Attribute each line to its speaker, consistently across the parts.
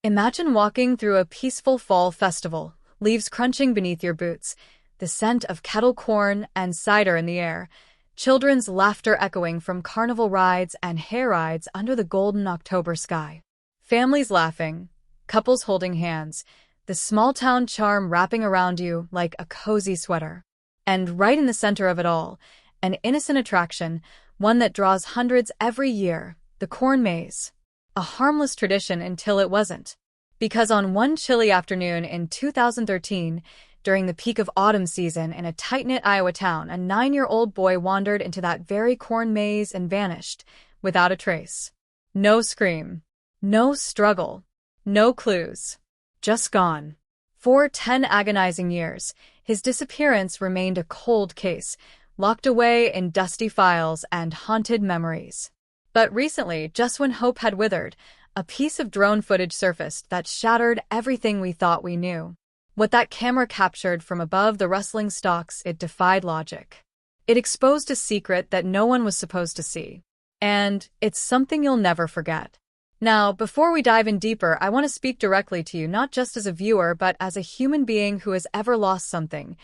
Speaker 1: Imagine walking through a peaceful fall festival, leaves crunching beneath your boots, the scent of kettle corn and cider in the air, children's laughter echoing from carnival rides and hair rides under the golden October sky. Families laughing, couples holding hands, the small-town charm wrapping around you like a cozy sweater. And right in the center of it all, an innocent attraction, one that draws hundreds every year, the corn maze. A harmless tradition until it wasn't. Because on one chilly afternoon in 2013, during the peak of autumn season in a tight-knit Iowa town, a 9-year-old boy wandered into that very corn maze and vanished, without a trace. No scream. No struggle. No clues. Just gone. For 10 agonizing years, his disappearance remained a cold case, locked away in dusty files and haunted memories. But recently, just when hope had withered, a piece of drone footage surfaced that shattered everything we thought we knew. What that camera captured from above the rustling stalks, it defied logic. It exposed a secret that no one was supposed to see. And it's something you'll never forget. Now, before we dive in deeper, I want to speak directly to you, not just as a viewer, but as a human being who has ever lost something,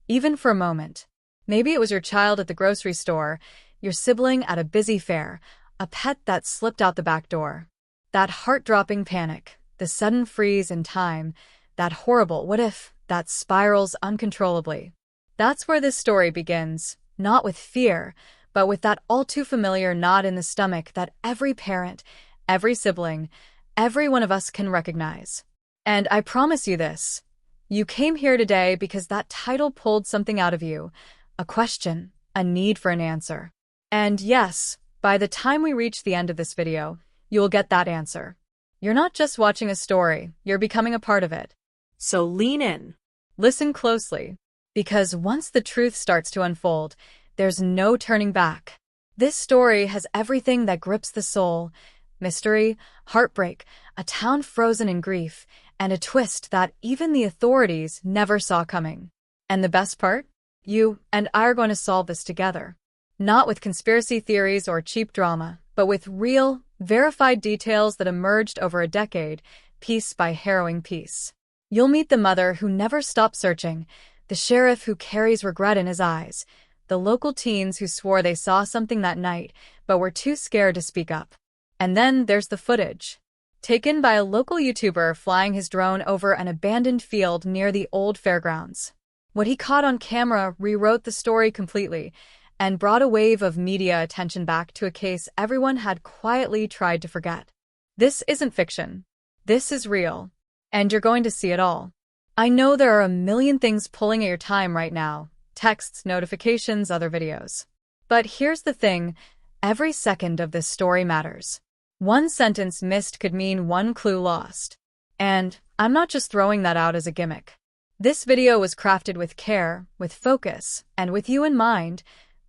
Speaker 1: even for a moment. Maybe it was your child at the grocery store, your sibling at a busy fair, a pet that slipped out the back door. That heart-dropping panic, the sudden freeze in time, that horrible what if that spirals uncontrollably. That's where this story begins, not with fear, but with that all-too-familiar knot in the stomach that every parent, every sibling, every one of us can recognize. And I promise you this, you came here today because that title pulled something out of you, a question, a need for an answer. And yes, by the time we reach the end of this video, you'll get that answer. You're not just watching a story, you're becoming a part of it. So lean in. Listen closely. Because once the truth starts to unfold, there's no turning back. This story has everything that grips the soul: mystery, heartbreak, a town frozen in grief, and a twist that even the authorities never saw coming. And the best part? You and I are going to solve this together. Not with conspiracy theories or cheap drama, but with real, verified details that emerged over a decade, piece by harrowing piece. You'll meet the mother who never stopped searching, the sheriff who carries regret in his eyes, the local teens who swore they saw something that night but were too scared to speak up. And then there's the footage, taken by a local YouTuber flying his drone over an abandoned field near the old fairgrounds. What he caught on camera rewrote the story completely, and brought a wave of media attention back to a case everyone had quietly tried to forget. This isn't fiction. This is real. And you're going to see it all. I know there are a million things pulling at your time right now. Texts, notifications, other videos. But here's the thing. Every second of this story matters. One sentence missed could mean one clue lost. And I'm not just throwing that out as a gimmick. This video was crafted with care, with focus, and with you in mind.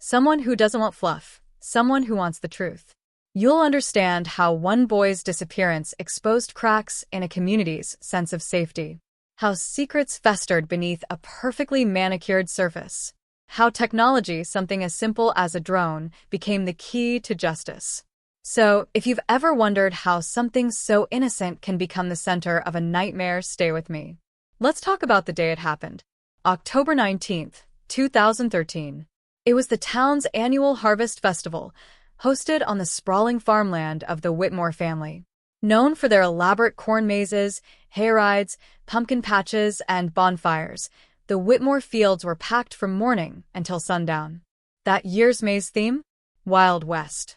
Speaker 1: Someone who doesn't want fluff, someone who wants the truth. You'll understand how one boy's disappearance exposed cracks in a community's sense of safety. How secrets festered beneath a perfectly manicured surface. How technology, something as simple as a drone, became the key to justice. So, if you've ever wondered how something so innocent can become the center of a nightmare, stay with me. Let's talk about the day it happened. October 19th, 2013. It was the town's annual Harvest Festival, hosted on the sprawling farmland of the Whitmore family. Known for their elaborate corn mazes, hayrides, pumpkin patches, and bonfires, the Whitmore fields were packed from morning until sundown. That year's maze theme? Wild West.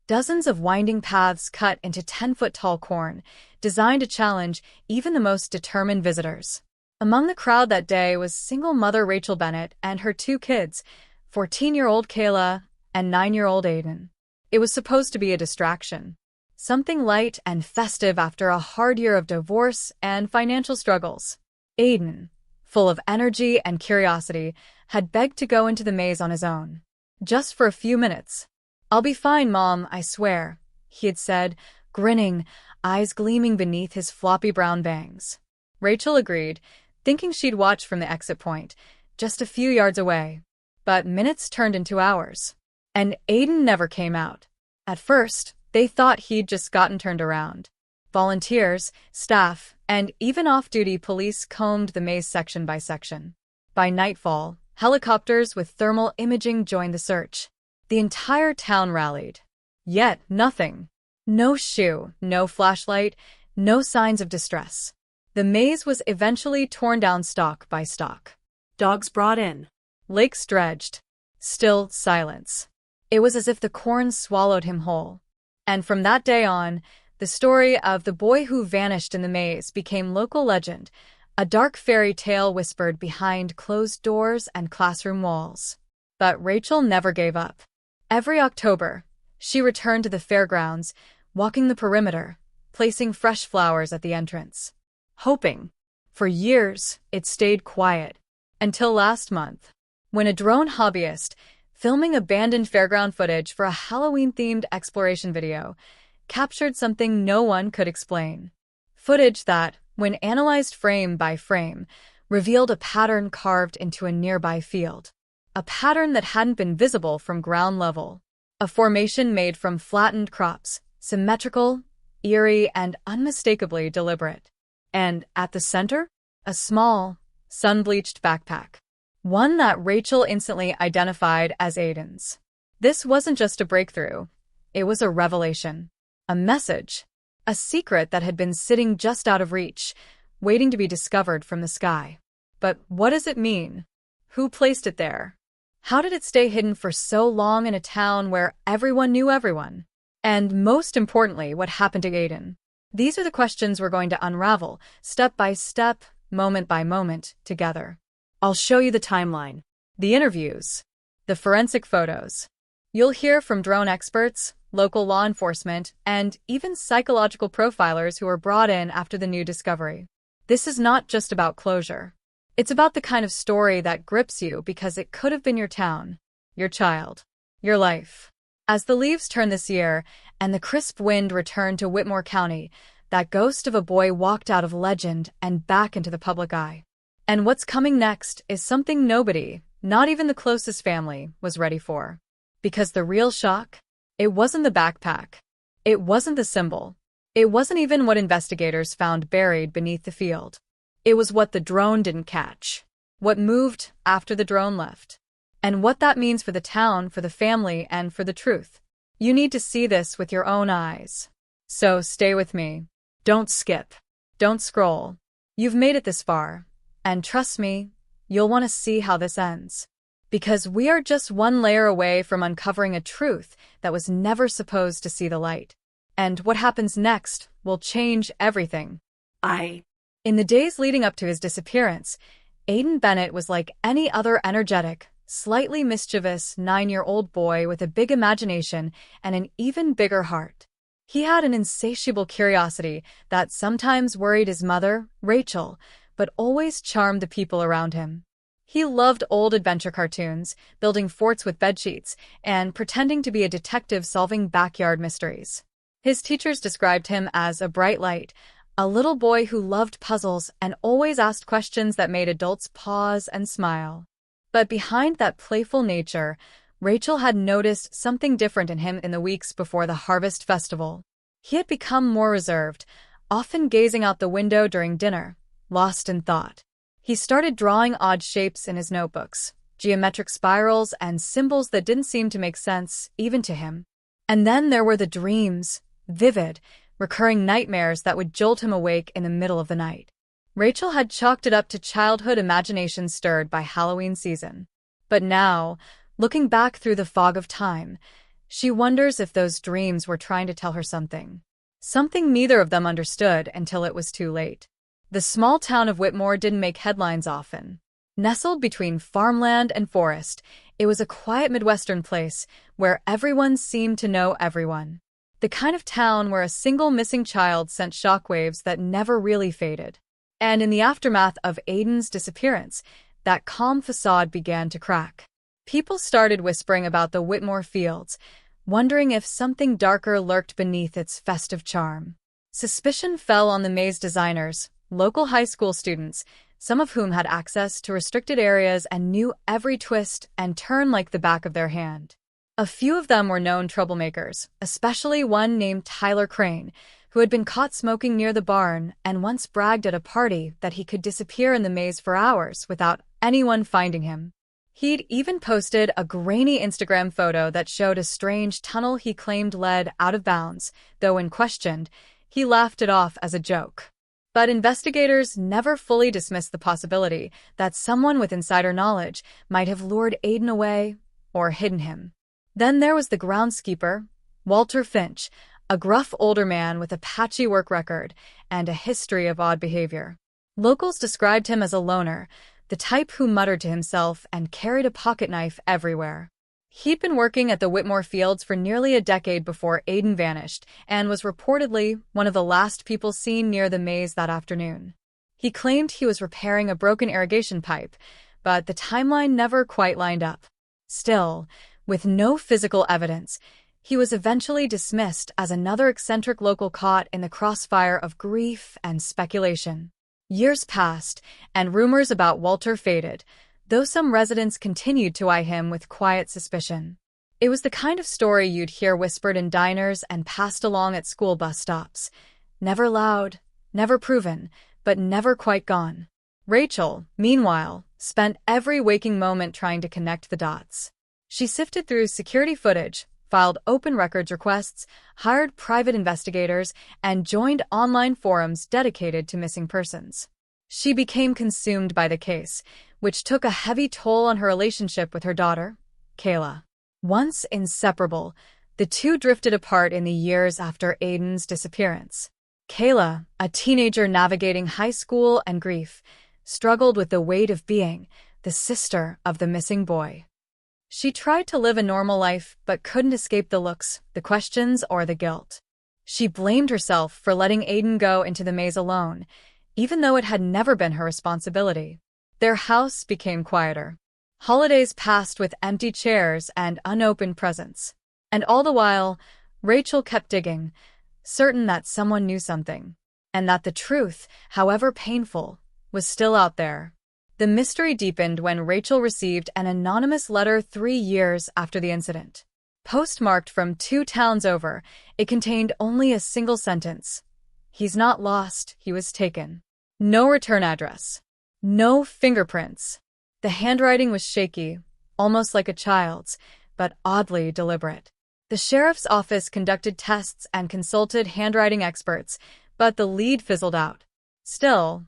Speaker 1: Dozens of winding paths cut into 10-foot-tall corn, designed to challenge even the most determined visitors. Among the crowd that day was single mother Rachel Bennett and her 2 kids, 14-year-old Kayla and 9-year-old Aiden. It was supposed to be a distraction. Something light and festive after a hard year of divorce and financial struggles. Aiden, full of energy and curiosity, had begged to go into the maze on his own. Just for a few minutes. "I'll be fine, Mom, I swear," he had said, grinning, eyes gleaming beneath his floppy brown bangs. Rachel agreed, thinking she'd watch from the exit point, just a few yards away. But minutes turned into hours. And Aiden never came out. At first, they thought he'd just gotten turned around. Volunteers, staff, and even off-duty police combed the maze section by section. By nightfall, helicopters with thermal imaging joined the search. The entire town rallied. Yet, nothing. No shoe, no flashlight, no signs of distress. The maze was eventually torn down stalk by stalk.
Speaker 2: Dogs brought in.
Speaker 1: Lakes dredged. Still silence. It was as if the corn swallowed him whole. And from that day on, the story of the boy who vanished in the maze became local legend, a dark fairy tale whispered behind closed doors and classroom walls. But Rachel never gave up. Every October, she returned to the fairgrounds, walking the perimeter, placing fresh flowers at the entrance. Hoping. For years, it stayed quiet. Until last month, when a drone hobbyist, filming abandoned fairground footage for a Halloween-themed exploration video, captured something no one could explain. Footage that, when analyzed frame by frame, revealed a pattern carved into a nearby field. A pattern that hadn't been visible from ground level. A formation made from flattened crops, symmetrical, eerie, and unmistakably deliberate. And at the center, a small, sun-bleached backpack. One that Rachel instantly identified as Aiden's. This wasn't just a breakthrough. It was a revelation. A message. A secret that had been sitting just out of reach, waiting to be discovered from the sky. But what does it mean? Who placed it there? How did it stay hidden for so long in a town where everyone knew everyone? And most importantly, what happened to Aiden? These are the questions we're going to unravel, step by step, moment by moment, together.
Speaker 2: I'll show you the timeline.
Speaker 1: The interviews. The forensic photos. You'll hear from drone experts, local law enforcement, and even psychological profilers who were brought in after the new discovery. This is not just about closure. It's about the kind of story that grips you because it could have been your town, your child, your life. As the leaves turned this year and the crisp wind returned to Whitmore County, that ghost of a boy walked out of legend and back into the public eye. And what's coming next is something nobody, not even the closest family, was ready for. Because the real shock? It wasn't the backpack. It wasn't the symbol. It wasn't even what investigators found buried beneath the field. It was what the drone didn't catch. What moved after the drone left. And what that means for the town, for the family, and for the truth. You need to see this with your own eyes. So stay with me. Don't skip. Don't scroll. You've made it this far. And trust me, you'll want to see how this ends. Because we are just one layer away from uncovering a truth that was never supposed to see the light. And what happens next will change everything. In the days leading up to his disappearance, Aiden Bennett was like any other energetic, slightly mischievous 9-year-old boy with a big imagination and an even bigger heart. He had an insatiable curiosity that sometimes worried his mother, Rachel, but always charmed the people around him. He loved old adventure cartoons, building forts with bedsheets, and pretending to be a detective solving backyard mysteries. His teachers described him as a bright light, a little boy who loved puzzles and always asked questions that made adults pause and smile. But behind that playful nature, Rachel had noticed something different in him in the weeks before the Harvest Festival. He had become more reserved, often gazing out the window during dinner, lost in thought. He started drawing odd shapes in his notebooks, geometric spirals and symbols that didn't seem to make sense, even to him. And then there were the dreams, vivid, recurring nightmares that would jolt him awake in the middle of the night. Rachel had chalked it up to childhood imagination stirred by Halloween season. But now, looking back through the fog of time, she wonders if those dreams were trying to tell her something. Something neither of them understood until it was too late. The small town of Whitmore didn't make headlines often. Nestled between farmland and forest, it was a quiet Midwestern place where everyone seemed to know everyone. The kind of town where a single missing child sent shockwaves that never really faded. And in the aftermath of Aiden's disappearance, that calm facade began to crack. People started whispering about the Whitmore fields, wondering if something darker lurked beneath its festive charm. Suspicion fell on the maze designers, local high school students, some of whom had access to restricted areas and knew every twist and turn like the back of their hand. A few of them were known troublemakers, especially one named Tyler Crane, who had been caught smoking near the barn and once bragged at a party that he could disappear in the maze for hours without anyone finding him. He'd even posted a grainy Instagram photo that showed a strange tunnel he claimed led out of bounds, though when questioned, he laughed it off as a joke. But investigators never fully dismissed the possibility that someone with insider knowledge might have lured Aiden away or hidden him. Then there was the groundskeeper, Walter Finch, a gruff older man with a patchy work record and a history of odd behavior. Locals described him as a loner, the type who muttered to himself and carried a pocket knife everywhere. He'd been working at the Whitmore Fields for nearly a decade before Aiden vanished and was reportedly one of the last people seen near the maze that afternoon. He claimed he was repairing a broken irrigation pipe, but the timeline never quite lined up. Still, with no physical evidence, he was eventually dismissed as another eccentric local caught in the crossfire of grief and speculation. Years passed, and rumors about Walter faded, though some residents continued to eye him with quiet suspicion. It was the kind of story you'd hear whispered in diners and passed along at school bus stops. Never loud, never proven, but never quite gone. Rachel, meanwhile, spent every waking moment trying to connect the dots. She sifted through security footage, filed open records requests, hired private investigators, and joined online forums dedicated to missing persons. She became consumed by the case, which took a heavy toll on her relationship with her daughter, Kayla. Once inseparable, the two drifted apart in the years after Aiden's disappearance. Kayla, a teenager navigating high school and grief, struggled with the weight of being the sister of the missing boy. She tried to live a normal life but couldn't escape the looks, the questions, or the guilt. She blamed herself for letting Aiden go into the maze alone, even though it had never been her responsibility. Their house became quieter. Holidays passed with empty chairs and unopened presents. And all the while, Rachel kept digging, certain that someone knew something, and that the truth, however painful, was still out there. The mystery deepened when Rachel received an anonymous letter 3 years after the incident. Postmarked from 2 towns over, it contained only a single sentence. "He's not lost, he was taken." No return address. No fingerprints. The handwriting was shaky, almost like a child's, but oddly deliberate. The sheriff's office conducted tests and consulted handwriting experts, but the lead fizzled out. Still,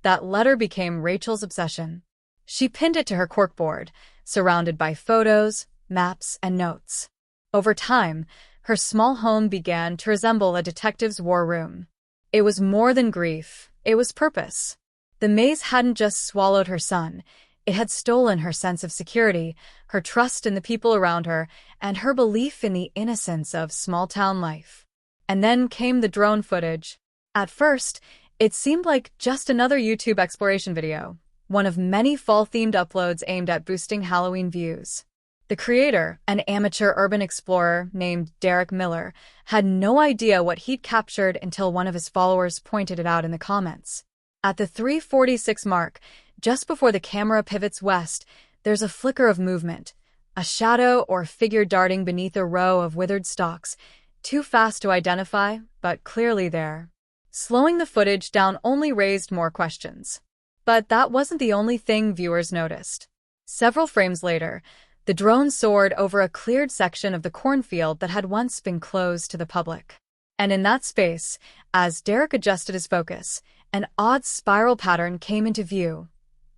Speaker 1: that letter became Rachel's obsession. She pinned it to her corkboard, surrounded by photos, maps, and notes. Over time, her small home began to resemble a detective's war room. It was more than grief, it was purpose. The maze hadn't just swallowed her son, it had stolen her sense of security, her trust in the people around her, and her belief in the innocence of small-town life. And then came the drone footage. At first, it seemed like just another YouTube exploration video, one of many fall-themed uploads aimed at boosting Halloween views. The creator, an amateur urban explorer named Derek Miller, had no idea what he'd captured until one of his followers pointed it out in the comments. At the 3:46 mark, just before the camera pivots west, there's a flicker of movement, a shadow or figure darting beneath a row of withered stalks, too fast to identify, but clearly there. Slowing the footage down only raised more questions. But that wasn't the only thing viewers noticed. Several frames later, the drone soared over a cleared section of the cornfield that had once been closed to the public. And in that space, as Derek adjusted his focus, an odd spiral pattern came into view,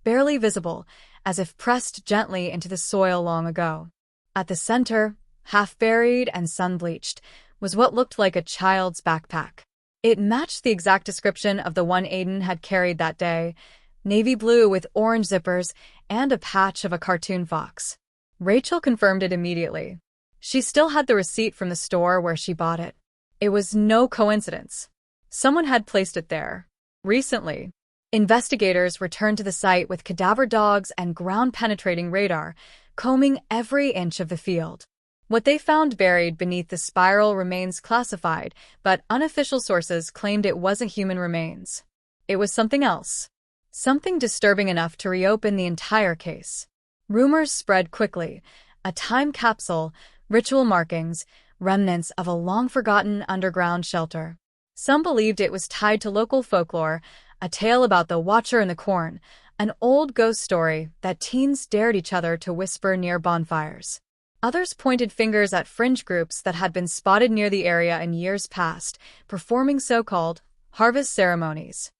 Speaker 1: barely visible, as if pressed gently into the soil long ago. At the center, half buried and sun-bleached, was what looked like a child's backpack. It matched the exact description of the one Aiden had carried that day, navy blue with orange zippers and a patch of a cartoon fox. Rachel confirmed it immediately. She still had the receipt from the store where she bought it. It was no coincidence. Someone had placed it there. Recently, investigators returned to the site with cadaver dogs and ground-penetrating radar, combing every inch of the field. What they found buried beneath the spiral remains classified, but unofficial sources claimed it wasn't human remains. It was something else. Something disturbing enough to reopen the entire case. Rumors spread quickly. A time capsule, ritual markings, remnants of a long-forgotten underground shelter. Some believed it was tied to local folklore, a tale about the Watcher in the Corn, an old ghost story that teens dared each other to whisper near bonfires. Others pointed fingers at fringe groups that had been spotted near the area in years past, performing so-called harvest ceremonies.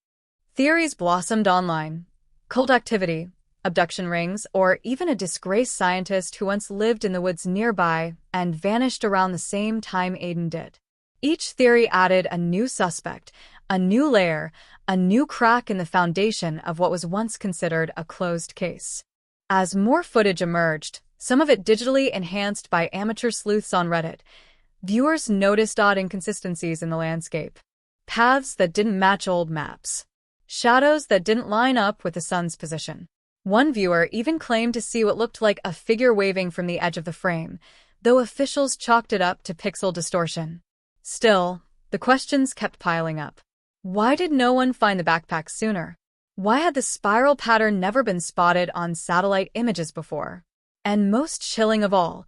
Speaker 1: Theories blossomed online: cult activity, abduction rings, or even a disgraced scientist who once lived in the woods nearby and vanished around the same time Aiden did. Each theory added a new suspect, a new layer, a new crack in the foundation of what was once considered a closed case. As more footage emerged, some of it digitally enhanced by amateur sleuths on Reddit, viewers noticed odd inconsistencies in the landscape. Paths that didn't match old maps. Shadows that didn't line up with the sun's position. One viewer even claimed to see what looked like a figure waving from the edge of the frame, though officials chalked it up to pixel distortion. Still, the questions kept piling up. Why did no one find the backpack sooner? Why had the spiral pattern never been spotted on satellite images before? And most chilling of all,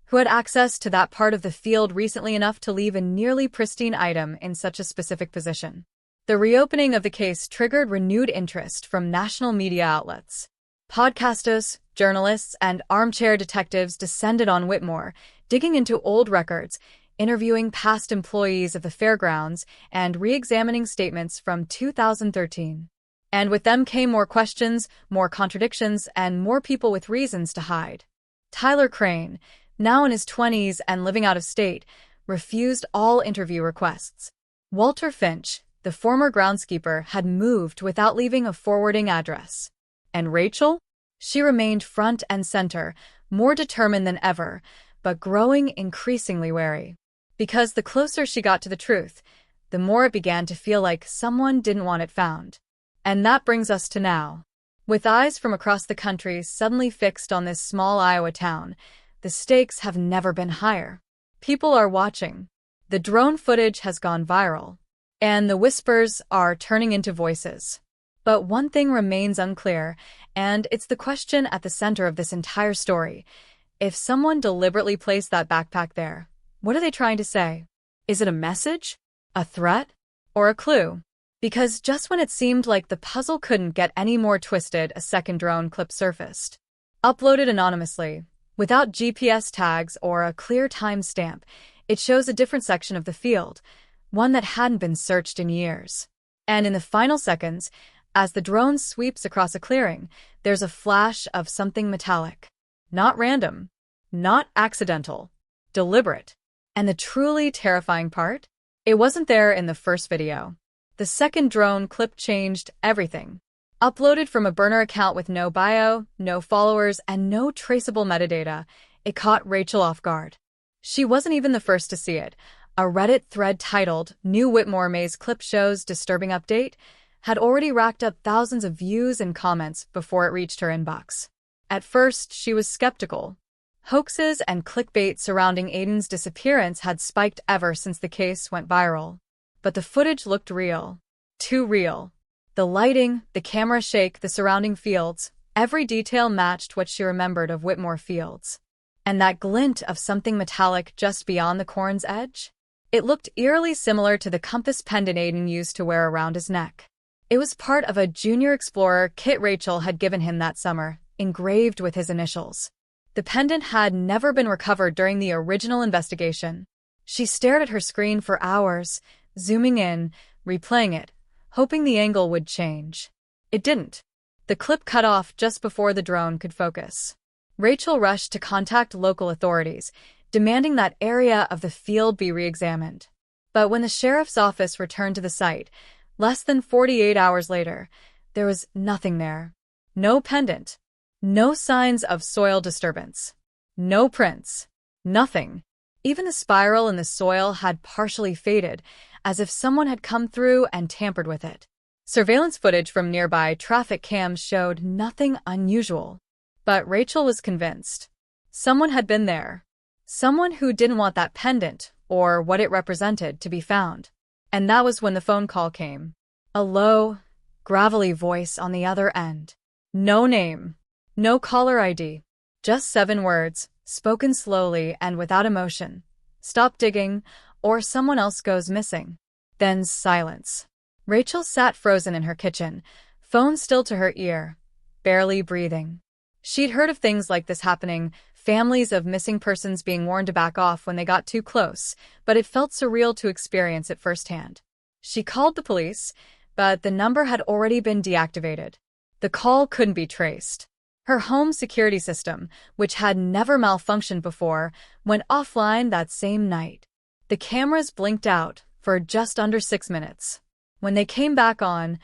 Speaker 1: who had access to that part of the field recently enough to leave a nearly pristine item in such a specific position? The reopening of the case triggered renewed interest from national media outlets. Podcasters, journalists, and armchair detectives descended on Whitmore, digging into old records, interviewing past employees of the fairgrounds, and re-examining statements from 2013. And with them came more questions, more contradictions, and more people with reasons to hide. Tyler Crane, now in his 20s and living out of state, refused all interview requests. Walter Finch, the former groundskeeper, had moved without leaving a forwarding address. And Rachel? She remained front and center, more determined than ever, but growing increasingly wary. Because the closer she got to the truth, the more it began to feel like someone didn't want it found. And that brings us to now. With eyes from across the country suddenly fixed on this small Iowa town, the stakes have never been higher. People are watching. The drone footage has gone viral. And the whispers are turning into voices. But one thing remains unclear, and it's the question at the center of this entire story. If someone deliberately placed that backpack there, what are they trying to say? Is it a message? A threat? Or a clue? Because just when it seemed like the puzzle couldn't get any more twisted, a second drone clip surfaced. Uploaded anonymously, without GPS tags or a clear timestamp, it shows a different section of the field, one that hadn't been searched in years. And in the final seconds, as the drone sweeps across a clearing, there's a flash of something metallic. Not random. Not accidental. Deliberate. And the truly terrifying part? It wasn't there in the first video. The second drone clip changed everything. Uploaded from a burner account with no bio, no followers, and no traceable metadata, it caught Rachel off guard. She wasn't even the first to see it. A Reddit thread titled "New Whitmore Maze Clip Shows Disturbing Update" had already racked up thousands of views and comments before it reached her inbox. At first, she was skeptical. Hoaxes and clickbait surrounding Aiden's disappearance had spiked ever since the case went viral. But the footage looked real. Too real. The lighting, the camera shake, the surrounding fields, every detail matched what she remembered of Whitmore Fields. And that glint of something metallic just beyond the corn's edge? It looked eerily similar to the compass pendant Aiden used to wear around his neck. It was part of a Junior Explorer kit Rachel had given him that summer, engraved with his initials. The pendant had never been recovered during the original investigation. She stared at her screen for hours, zooming in, replaying it, hoping the angle would change. It didn't. The clip cut off just before the drone could focus. Rachel rushed to contact local authorities, demanding that area of the field be re-examined. But when the sheriff's office returned to the site, less than 48 hours later, there was nothing there. No pendant. No signs of soil disturbance. No prints. Nothing. Even the spiral in the soil had partially faded, as if someone had come through and tampered with it. Surveillance footage from nearby traffic cams showed nothing unusual. But Rachel was convinced. Someone had been there. Someone who didn't want that pendant, or what it represented, to be found. And that was when the phone call came. A low, gravelly voice on the other end. No name. No caller ID. Just 7 words, spoken slowly and without emotion. Stop digging, or someone else goes missing. Then silence. Rachel sat frozen in her kitchen, phone still to her ear, barely breathing. She'd heard of things like this happening, families of missing persons being warned to back off when they got too close, but it felt surreal to experience it firsthand. She called the police, but the number had already been deactivated. The call couldn't be traced. Her home security system, which had never malfunctioned before, went offline that same night. The cameras blinked out for just under 6 minutes. When they came back on,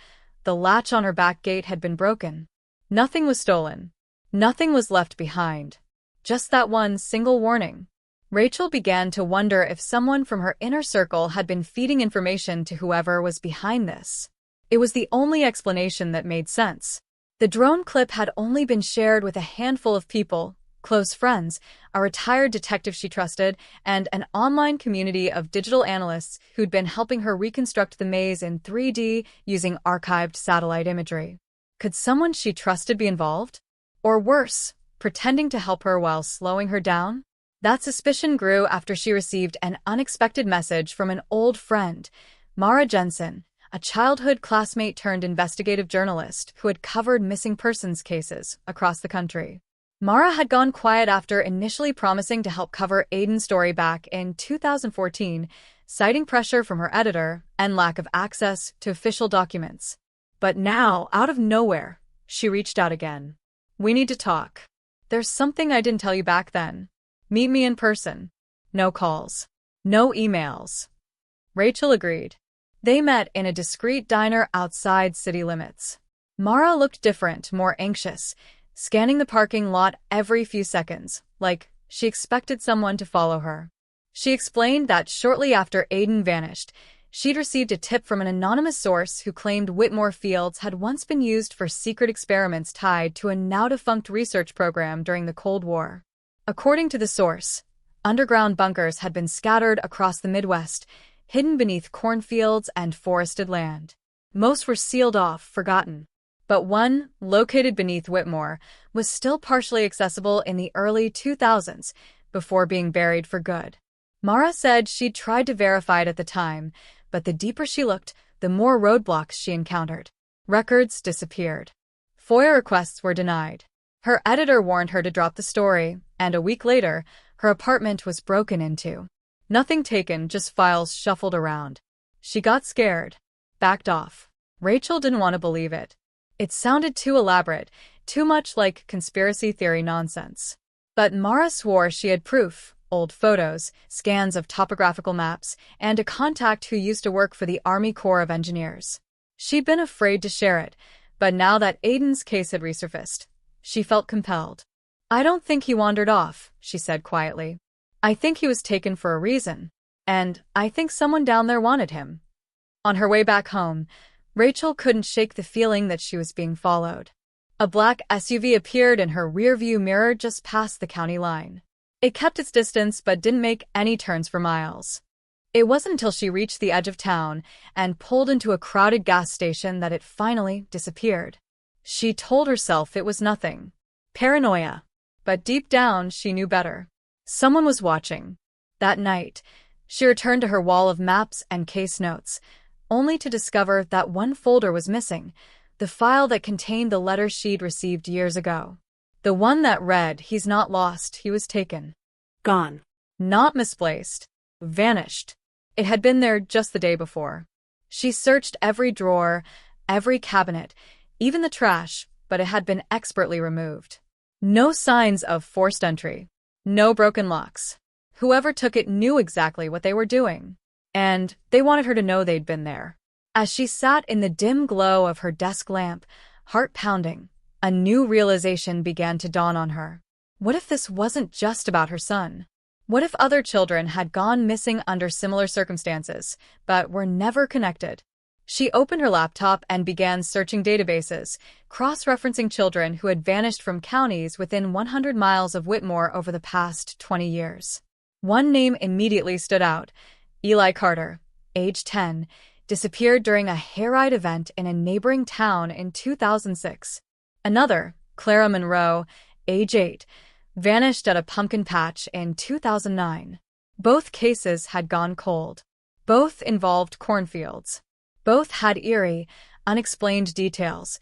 Speaker 1: the latch on her back gate had been broken. Nothing was stolen. Nothing was left behind. Just that one single warning. Rachel began to wonder if someone from her inner circle had been feeding information to whoever was behind this. It was the only explanation that made sense. The drone clip had only been shared with a handful of people, close friends, a retired detective she trusted, and an online community of digital analysts who'd been helping her reconstruct the maze in 3D using archived satellite imagery. Could someone she trusted be involved? Or worse, pretending to help her while slowing her down? That suspicion grew after she received an unexpected message from an old friend, Mara Jensen, a childhood classmate turned investigative journalist who had covered missing persons cases across the country. Mara had gone quiet after initially promising to help cover Aiden's story back in 2014, citing pressure from her editor and lack of access to official documents. But now, out of nowhere, she reached out again. "We need to talk. There's something I didn't tell you back then. Meet me in person." No calls. No emails. Rachel agreed. They met in a discreet diner outside city limits. Mara looked different, more anxious, scanning the parking lot every few seconds, like she expected someone to follow her. She explained that shortly after Aiden vanished, she'd received a tip from an anonymous source who claimed Whitmore Fields had once been used for secret experiments tied to a now-defunct research program during the Cold War. According to the source, underground bunkers had been scattered across the Midwest, hidden beneath cornfields and forested land. Most were sealed off, forgotten. But one, located beneath Whitmore, was still partially accessible in the early 2000s, before being buried for good. Mara said she'd tried to verify it at the time, but the deeper she looked, the more roadblocks she encountered. Records disappeared. FOIA requests were denied. Her editor warned her to drop the story, and a week later, her apartment was broken into. Nothing taken, just files shuffled around. She got scared. Backed off. Rachel didn't want to believe it. It sounded too elaborate, too much like conspiracy theory nonsense. But Mara swore she had proof, old photos, scans of topographical maps, and a contact who used to work for the Army Corps of Engineers. She'd been afraid to share it, but now that Aiden's case had resurfaced, she felt compelled. "I don't think he wandered off," she said quietly. "I think he was taken for a reason. And I think someone down there wanted him." On her way back home, Rachel couldn't shake the feeling that she was being followed. A black SUV appeared in her rearview mirror just past the county line. It kept its distance but didn't make any turns for miles. It wasn't until she reached the edge of town and pulled into a crowded gas station that it finally disappeared. She told herself it was nothing. Paranoia. But deep down, she knew better. Someone was watching. That night, she returned to her wall of maps and case notes, only to discover that one folder was missing, the file that contained the letter she'd received years ago. The one that read, "He's not lost, he was taken."
Speaker 2: Gone.
Speaker 1: Not misplaced. Vanished. It had been there just the day before. She searched every drawer, every cabinet, even the trash, but it had been expertly removed. No signs of forced entry. No broken locks. Whoever took it knew exactly what they were doing. And they wanted her to know they'd been there. As she sat in the dim glow of her desk lamp, heart pounding, a new realization began to dawn on her. What if this wasn't just about her son? What if other children had gone missing under similar circumstances, but were never connected? She opened her laptop and began searching databases, cross-referencing children who had vanished from counties within 100 miles of Whitmore over the past 20 years. One name immediately stood out. Eli Carter, age 10, disappeared during a hayride event in a neighboring town in 2006. Another, Clara Monroe, age 8, vanished at a pumpkin patch in 2009. Both cases had gone cold. Both involved cornfields. Both had eerie, unexplained details.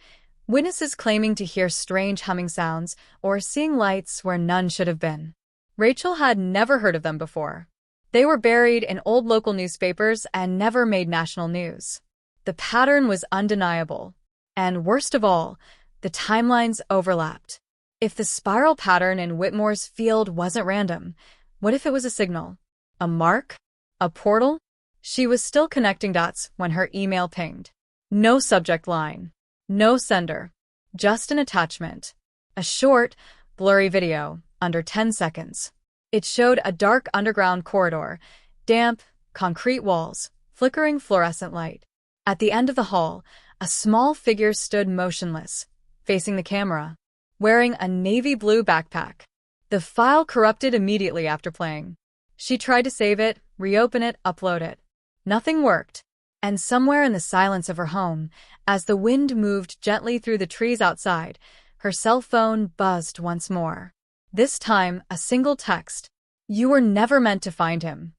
Speaker 1: Witnesses claiming to hear strange humming sounds or seeing lights where none should have been. Rachel had never heard of them before. They were buried in old local newspapers and never made national news. The pattern was undeniable. And worst of all, the timelines overlapped. If the spiral pattern in Whitmore's field wasn't random, what if it was a signal? A mark? A portal? She was still connecting dots when her email pinged. No subject line. No sender. Just an attachment. A short, blurry video, under 10 seconds. It showed a dark underground corridor, damp, concrete walls, flickering fluorescent light. At the end of the hall, a small figure stood motionless, facing the camera, wearing a navy blue backpack. The file corrupted immediately after playing. She tried to save it, reopen it, upload it. Nothing worked. And somewhere in the silence of her home, as the wind moved gently through the trees outside, her cell phone buzzed once more. This time, a single text. You were never meant to find him.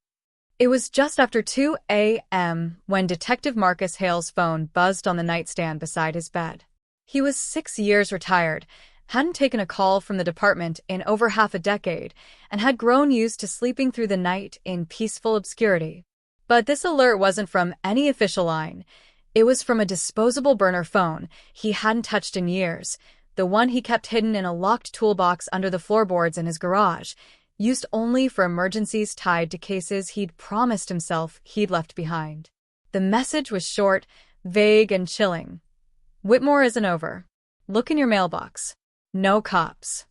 Speaker 1: It was just after 2 a.m. when Detective Marcus Hale's phone buzzed on the nightstand beside his bed. He was 6 years retired, hadn't taken a call from the department in over half a decade, and had grown used to sleeping through the night in peaceful obscurity. But this alert wasn't from any official line. It was from a disposable burner phone he hadn't touched in years, the one he kept hidden in a locked toolbox under the floorboards in his garage, used only for emergencies tied to cases he'd promised himself he'd left behind. The message was short, vague, and chilling. Whitmore isn't over. Look in your mailbox. No cops.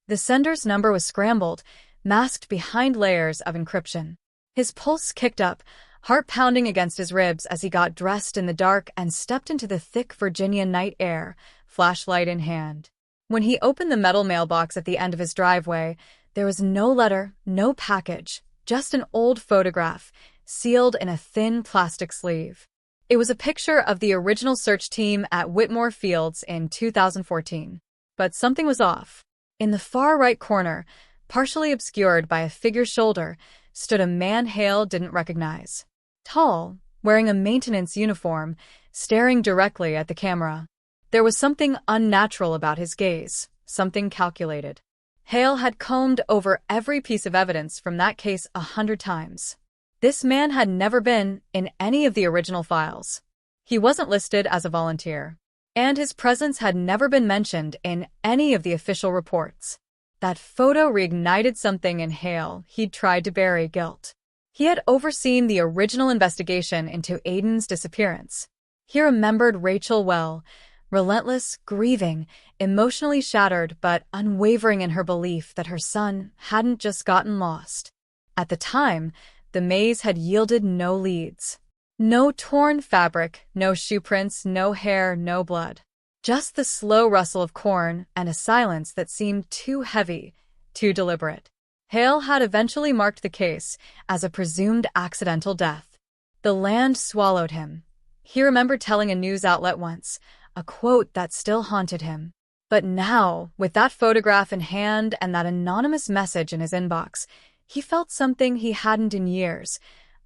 Speaker 1: The sender's number was scrambled, masked behind layers of encryption. His pulse kicked up, heart pounding against his ribs as he got dressed in the dark and stepped into the thick Virginia night air, flashlight in hand. When he opened the metal mailbox at the end of his driveway, there was no letter, no package, just an old photograph, sealed in a thin plastic sleeve. It was a picture of the original search team at Whitmore Fields in 2014. But something was off. In the far right corner, partially obscured by a figure's shoulder, stood a man Hale didn't recognize. Tall, wearing a maintenance uniform, staring directly at the camera. There was something unnatural about his gaze, something calculated. Hale had combed over every piece of evidence from that case 100 times. This man had never been in any of the original files. He wasn't listed as a volunteer, and his presence had never been mentioned in any of the official reports. That photo reignited something in Hale he'd tried to bury: guilt. He had overseen the original investigation into Aiden's disappearance. He remembered Rachel well, relentless, grieving, emotionally shattered but unwavering in her belief that her son hadn't just gotten lost. At the time, the maze had yielded no leads. No torn fabric, no shoe prints, no hair, no blood. Just the slow rustle of corn and a silence that seemed too heavy, too deliberate. Hale had eventually marked the case as a presumed accidental death. The land swallowed him. He remembered telling a news outlet once, a quote that still haunted him. But now, with that photograph in hand and that anonymous message in his inbox, he felt something he hadn't in years,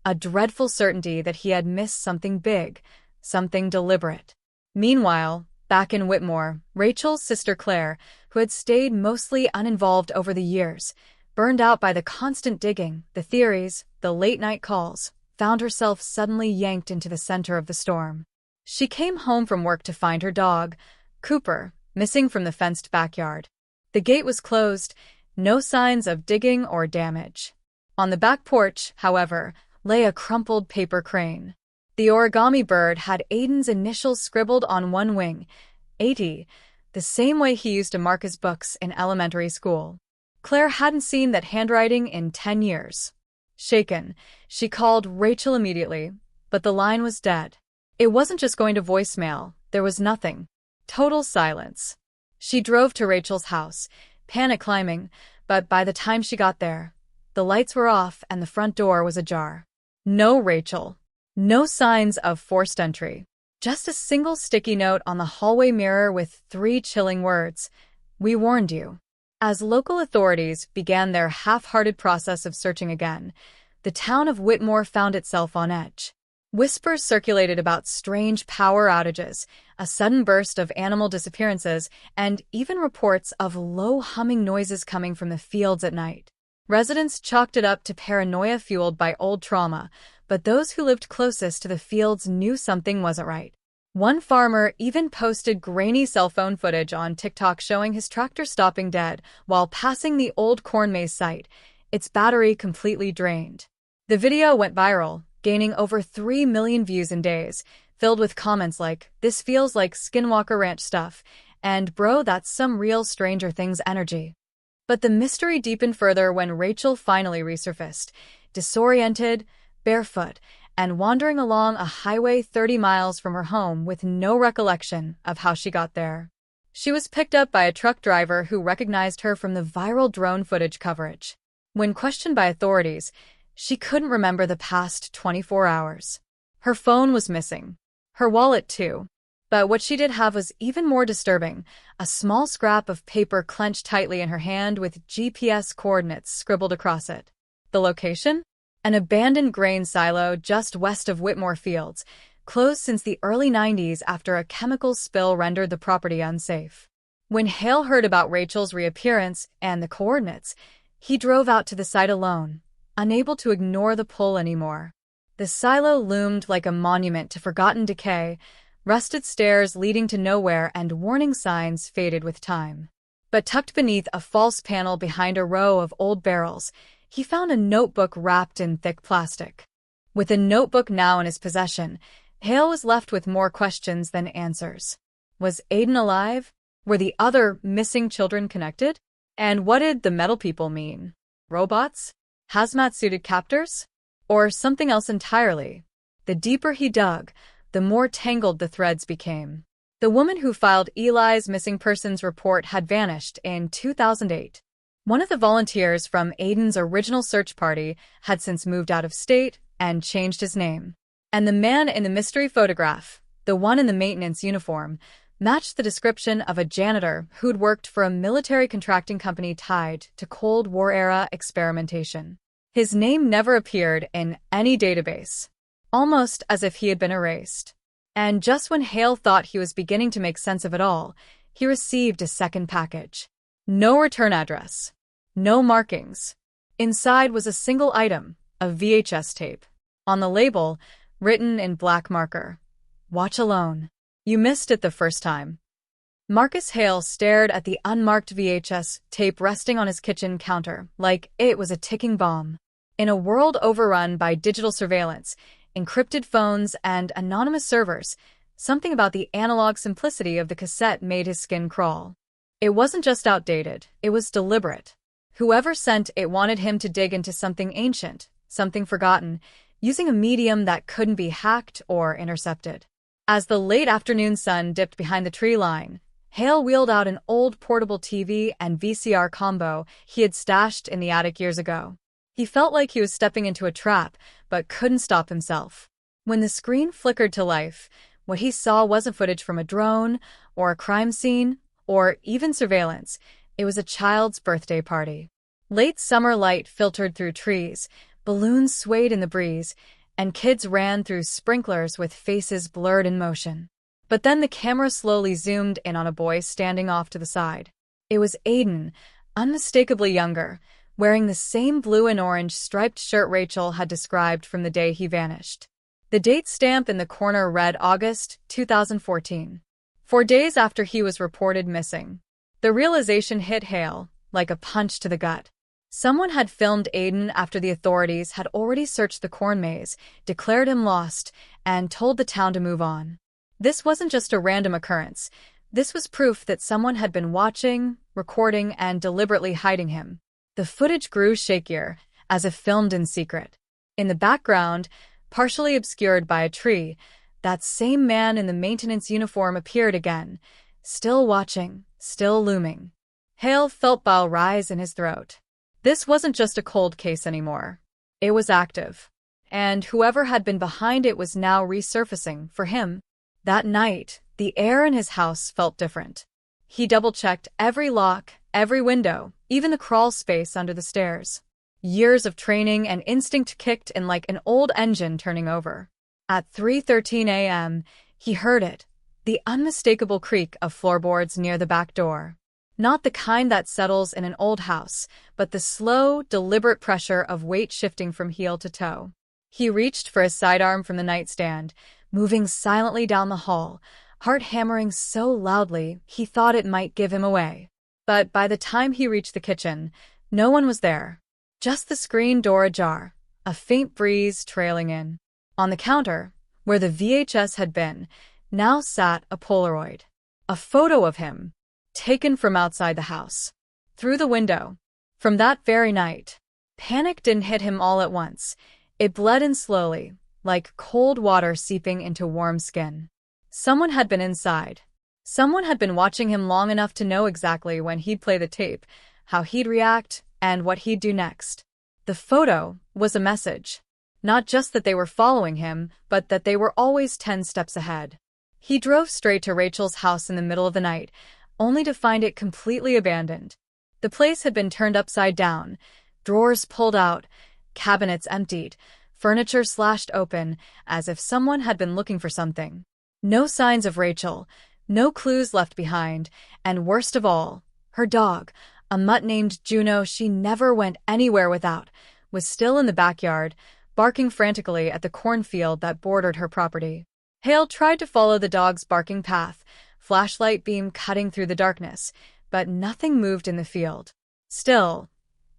Speaker 1: a dreadful certainty that he had missed something big, something deliberate. Meanwhile, back in Whitmore, Rachel's sister Claire, who had stayed mostly uninvolved over the years, burned out by the constant digging, the theories, the late-night calls, found herself suddenly yanked into the center of the storm. She came home from work to find her dog, Cooper, missing from the fenced backyard. The gate was closed, no signs of digging or damage. On the back porch, however, lay a crumpled paper crane. The origami bird had Aiden's initials scribbled on one wing, 80, the same way he used to mark his books in elementary school. Claire hadn't seen that handwriting in 10 years. Shaken, she called Rachel immediately, but the line was dead. It wasn't just going to voicemail, there was nothing. Total silence. She drove to Rachel's house, panic climbing, but by the time she got there, the lights were off and the front door was ajar. No Rachel. No signs of forced entry. Just a single sticky note on the hallway mirror with 3 chilling words: "We warned you." As local authorities began their half-hearted process of searching again, the town of Whitmore found itself on edge. Whispers circulated about strange power outages, a sudden burst of animal disappearances, and even reports of low humming noises coming from the fields at night. Residents chalked it up to paranoia fueled by old trauma, but those who lived closest to the fields knew something wasn't right. One farmer even posted grainy cell phone footage on TikTok showing his tractor stopping dead while passing the old corn maze site, its battery completely drained. The video went viral, gaining over 3 million views in days, filled with comments like, "This feels like Skinwalker Ranch stuff," and "Bro, that's some real Stranger Things energy." But the mystery deepened further when Rachel finally resurfaced, disoriented, barefoot, and wandering along a highway 30 miles from her home with no recollection of how she got there. She was picked up by a truck driver who recognized her from the viral drone footage coverage. When questioned by authorities, she couldn't remember the past 24 hours. Her phone was missing. Her wallet, too. But what she did have was even more disturbing, a small scrap of paper clenched tightly in her hand with GPS coordinates scribbled across it. The location? An abandoned grain silo just west of Whitmore Fields, closed since the early 90s after a chemical spill rendered the property unsafe. When Hale heard about Rachel's reappearance and the coordinates, he drove out to the site alone, unable to ignore the pull anymore. The silo loomed like a monument to forgotten decay, rusted stairs leading to nowhere and warning signs faded with time. But tucked beneath a false panel behind a row of old barrels, he found a notebook wrapped in thick plastic. With the notebook now in his possession, Hale was left with more questions than answers. Was Aiden alive? Were the other missing children connected? And what did the metal people mean? Robots? Hazmat-suited captors? Or something else entirely? The deeper he dug, the more tangled the threads became. The woman who filed Eli's missing persons report had vanished in 2008. One of the volunteers from Aiden's original search party had since moved out of state and changed his name. And the man in the mystery photograph, the one in the maintenance uniform, matched the description of a janitor who'd worked for a military contracting company tied to Cold War-era experimentation. His name never appeared in any database, almost as if he had been erased. And just when Hale thought he was beginning to make sense of it all, he received a second package. No return address. No markings. Inside was a single item, a VHS tape. On the label, written in black marker, "Watch alone. You missed it the first time." Marcus Hale stared at the unmarked VHS tape resting on his kitchen counter, like it was a ticking bomb. In a world overrun by digital surveillance, encrypted phones, and anonymous servers, something about the analog simplicity of the cassette made his skin crawl. It wasn't just outdated, it was deliberate. Whoever sent it wanted him to dig into something ancient, something forgotten, using a medium that couldn't be hacked or intercepted. As the late afternoon sun dipped behind the tree line, Hale wheeled out an old portable TV and VCR combo he had stashed in the attic years ago. He felt like he was stepping into a trap, but couldn't stop himself. When the screen flickered to life, what he saw wasn't footage from a drone, or a crime scene, or even surveillance. It was a child's birthday party. Late summer light filtered through trees, balloons swayed in the breeze, and kids ran through sprinklers with faces blurred in motion. But then the camera slowly zoomed in on a boy standing off to the side. It was Aiden, unmistakably younger, wearing the same blue and orange striped shirt Rachel had described from the day he vanished. The date stamp in the corner read August 2014. 4 days after he was reported missing. The realization hit Hale like a punch to the gut. Someone had filmed Aiden after the authorities had already searched the corn maze, declared him lost, and told the town to move on. This wasn't just a random occurrence. This was proof that someone had been watching, recording, and deliberately hiding him. The footage grew shakier, as if filmed in secret. In the background, partially obscured by a tree, that same man in the maintenance uniform appeared again, still watching, still looming. Hale felt bile rise in his throat. This wasn't just a cold case anymore. It was active. And whoever had been behind it was now resurfacing for him. That night, the air in his house felt different. He double-checked every lock, every window, even the crawl space under the stairs. Years of training and instinct kicked in like an old engine turning over. At 3:13 a.m., he heard it, the unmistakable creak of floorboards near the back door. Not the kind that settles in an old house, but the slow, deliberate pressure of weight shifting from heel to toe. He reached for his sidearm from the nightstand, moving silently down the hall, heart hammering so loudly he thought it might give him away. But by the time he reached the kitchen, no one was there. Just the screen door ajar, a faint breeze trailing in. On the counter, where the VHS had been, now sat a Polaroid. A photo of him, taken from outside the house. Through the window. From that very night. Panic didn't hit him all at once. It bled in slowly, like cold water seeping into warm skin. Someone had been inside. Someone had been watching him long enough to know exactly when he'd play the tape, how he'd react, and what he'd do next. The photo was a message. Not just that they were following him, but that they were always 10 steps ahead. He drove straight to Rachel's house in the middle of the night, only to find it completely abandoned. The place had been turned upside down, drawers pulled out, cabinets emptied, furniture slashed open, as if someone had been looking for something. No signs of Rachel, no clues left behind, and worst of all, her dog, a mutt named Juno she never went anywhere without, was still in the backyard, barking frantically at the cornfield that bordered her property. Hale tried to follow the dog's barking path, flashlight beam cutting through the darkness, but nothing moved in the field. Still,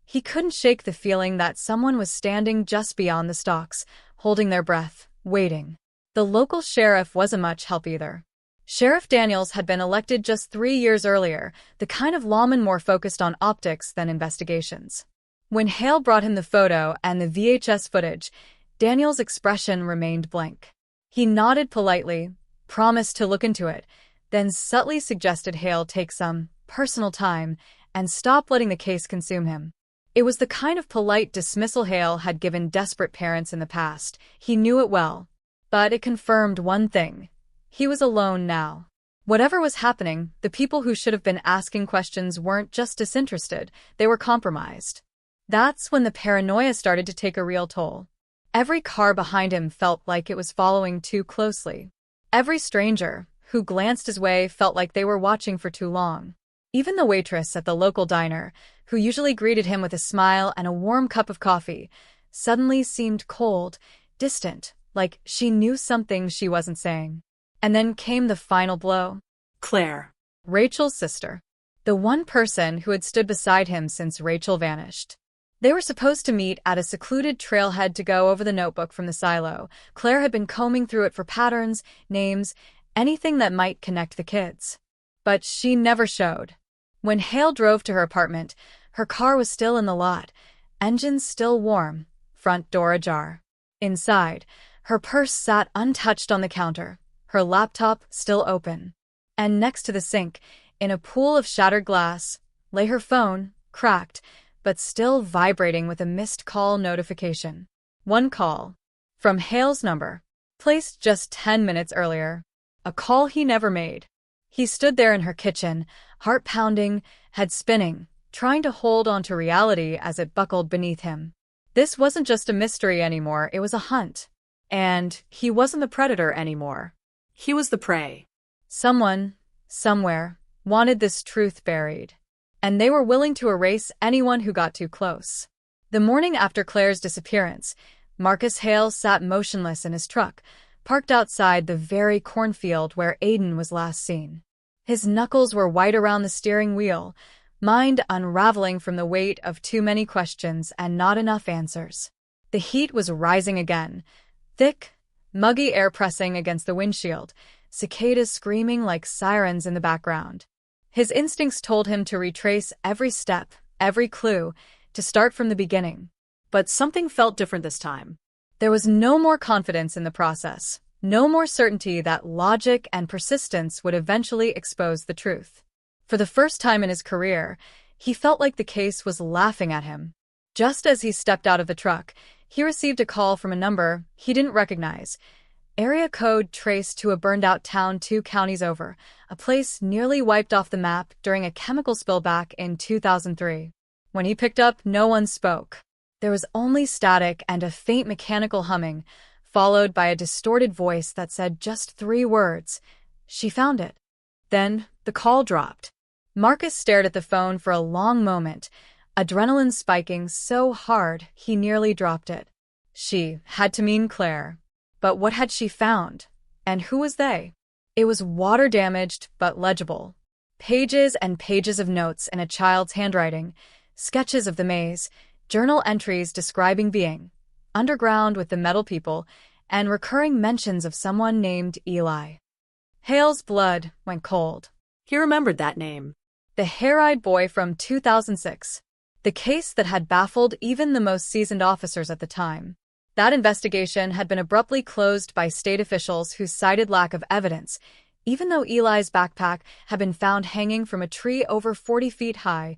Speaker 1: he couldn't shake the feeling that someone was standing just beyond the stalks, holding their breath, waiting. The local sheriff wasn't much help either. Sheriff Daniels had been elected just 3 years earlier, the kind of lawman more focused on optics than investigations. When Hale brought him the photo and the VHS footage, Daniels' expression remained blank. He nodded politely, promised to look into it, then subtly suggested Hale take some personal time and stop letting the case consume him. It was the kind of polite dismissal Hale had given desperate parents in the past. He knew it well. But it confirmed one thing. He was alone now. Whatever was happening, the people who should have been asking questions weren't just disinterested, they were compromised. That's when the paranoia started to take a real toll. Every car behind him felt like it was following too closely. Every stranger who glanced his way felt like they were watching for too long. Even the waitress at the local diner, who usually greeted him with a smile and a warm cup of coffee, suddenly seemed cold, distant, like she knew something she wasn't saying. And then came the final blow.
Speaker 2: Claire.
Speaker 1: Rachel's sister. The one person who had stood beside him since Rachel vanished. They were supposed to meet at a secluded trailhead to go over the notebook from the silo. Claire had been combing through it for patterns, names, anything that might connect the kids. But she never showed. When Hale drove to her apartment, her car was still in the lot, engines still warm, front door ajar. Inside, her purse sat untouched on the counter, her laptop still open. And next to the sink, in a pool of shattered glass, lay her phone, cracked, but still vibrating with a missed call notification. One call. From Hale's number. Placed just 10 minutes earlier. A call he never made. He stood there in her kitchen, heart pounding, head spinning, trying to hold on to reality as it buckled beneath him. This wasn't just a mystery anymore, it was a hunt. And he wasn't the predator anymore.
Speaker 2: He was the prey.
Speaker 1: Someone, somewhere, wanted this truth buried. And they were willing to erase anyone who got too close. The morning after Claire's disappearance, Marcus Hale sat motionless in his truck, parked outside the very cornfield where Aiden was last seen. His knuckles were white around the steering wheel, mind unraveling from the weight of too many questions and not enough answers. The heat was rising again, thick, muggy air pressing against the windshield, cicadas screaming like sirens in the background. His instincts told him to retrace every step, every clue, to start from the beginning.
Speaker 2: But something felt different this time.
Speaker 1: There was no more confidence in the process, no more certainty that logic and persistence would eventually expose the truth. For the first time in his career, he felt like the case was laughing at him. Just as he stepped out of the truck, he received a call from a number he didn't recognize. Area code traced to a burned-out town 2 counties over, a place nearly wiped off the map during a chemical spill back in 2003. When he picked up, no one spoke. There was only static and a faint mechanical humming, followed by a distorted voice that said just 3 words. She found it. Then the call dropped. Marcus stared at the phone for a long moment, adrenaline spiking so hard he nearly dropped it. She had to mean Claire. But what had she found? And who was they? It was water-damaged but legible. Pages and pages of notes in a child's handwriting, sketches of the maze, journal entries describing being underground with the metal people, and recurring mentions of someone named Eli. Hale's blood went cold.
Speaker 2: He remembered that name.
Speaker 1: The hair-eyed boy from 2006. The case that had baffled even the most seasoned officers at the time. That investigation had been abruptly closed by state officials who cited lack of evidence, even though Eli's backpack had been found hanging from a tree over 40 feet high.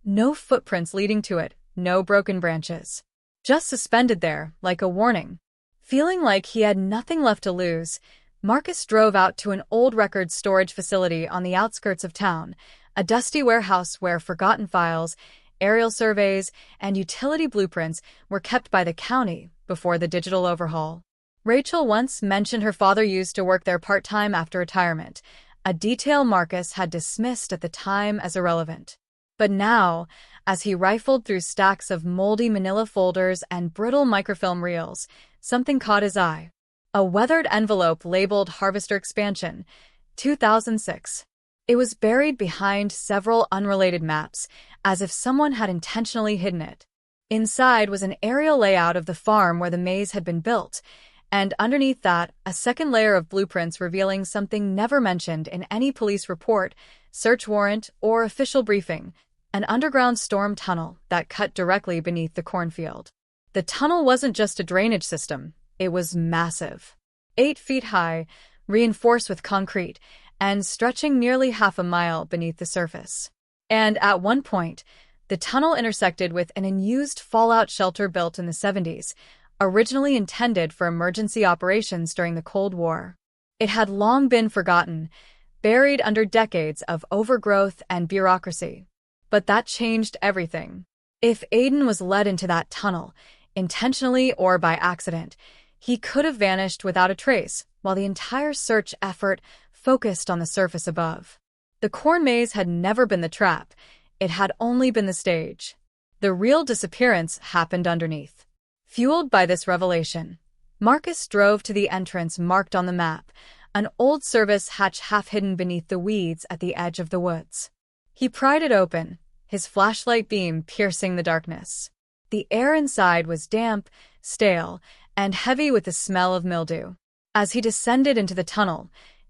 Speaker 1: No footprints leading to it, no broken branches. Just suspended there, like a warning. Feeling like he had nothing left to lose, Marcus drove out to an old records storage facility on the outskirts of town, a dusty warehouse where forgotten files, aerial surveys, and utility blueprints were kept by the county before the digital overhaul. Rachel once mentioned her father used to work there part-time after retirement, a detail Marcus had dismissed at the time as irrelevant. But now, as he rifled through stacks of moldy manila folders and brittle microfilm reels, something caught his eye. A weathered envelope labeled Harvester Expansion, 2006. It was buried behind several unrelated maps, as if someone had intentionally hidden it. Inside was an aerial layout of the farm where the maze had been built, and underneath that, a second layer of blueprints revealing something never mentioned in any police report, search warrant, or official briefing: an underground storm tunnel that cut directly beneath the cornfield. The tunnel wasn't just a drainage system, it was massive. 8 feet high, reinforced with concrete, and stretching nearly half a mile beneath the surface. And at one point, the tunnel intersected with an unused fallout shelter built in the 70s, originally intended for emergency operations during the Cold War. It had long been forgotten, buried under decades of overgrowth and bureaucracy. But that changed everything. If Aiden was led into that tunnel, intentionally or by accident, he could have vanished without a trace, while the entire search effort focused on the surface above. The corn maze had never been the trap, it had only been the stage. The real disappearance happened underneath. Fueled by this revelation, Marcus drove to the entrance marked on the map, an old service hatch half hidden beneath the weeds at the edge of the woods. He pried it open, his flashlight beam piercing the darkness. The air inside was damp, stale, and heavy with the smell of mildew. As he descended into the tunnel,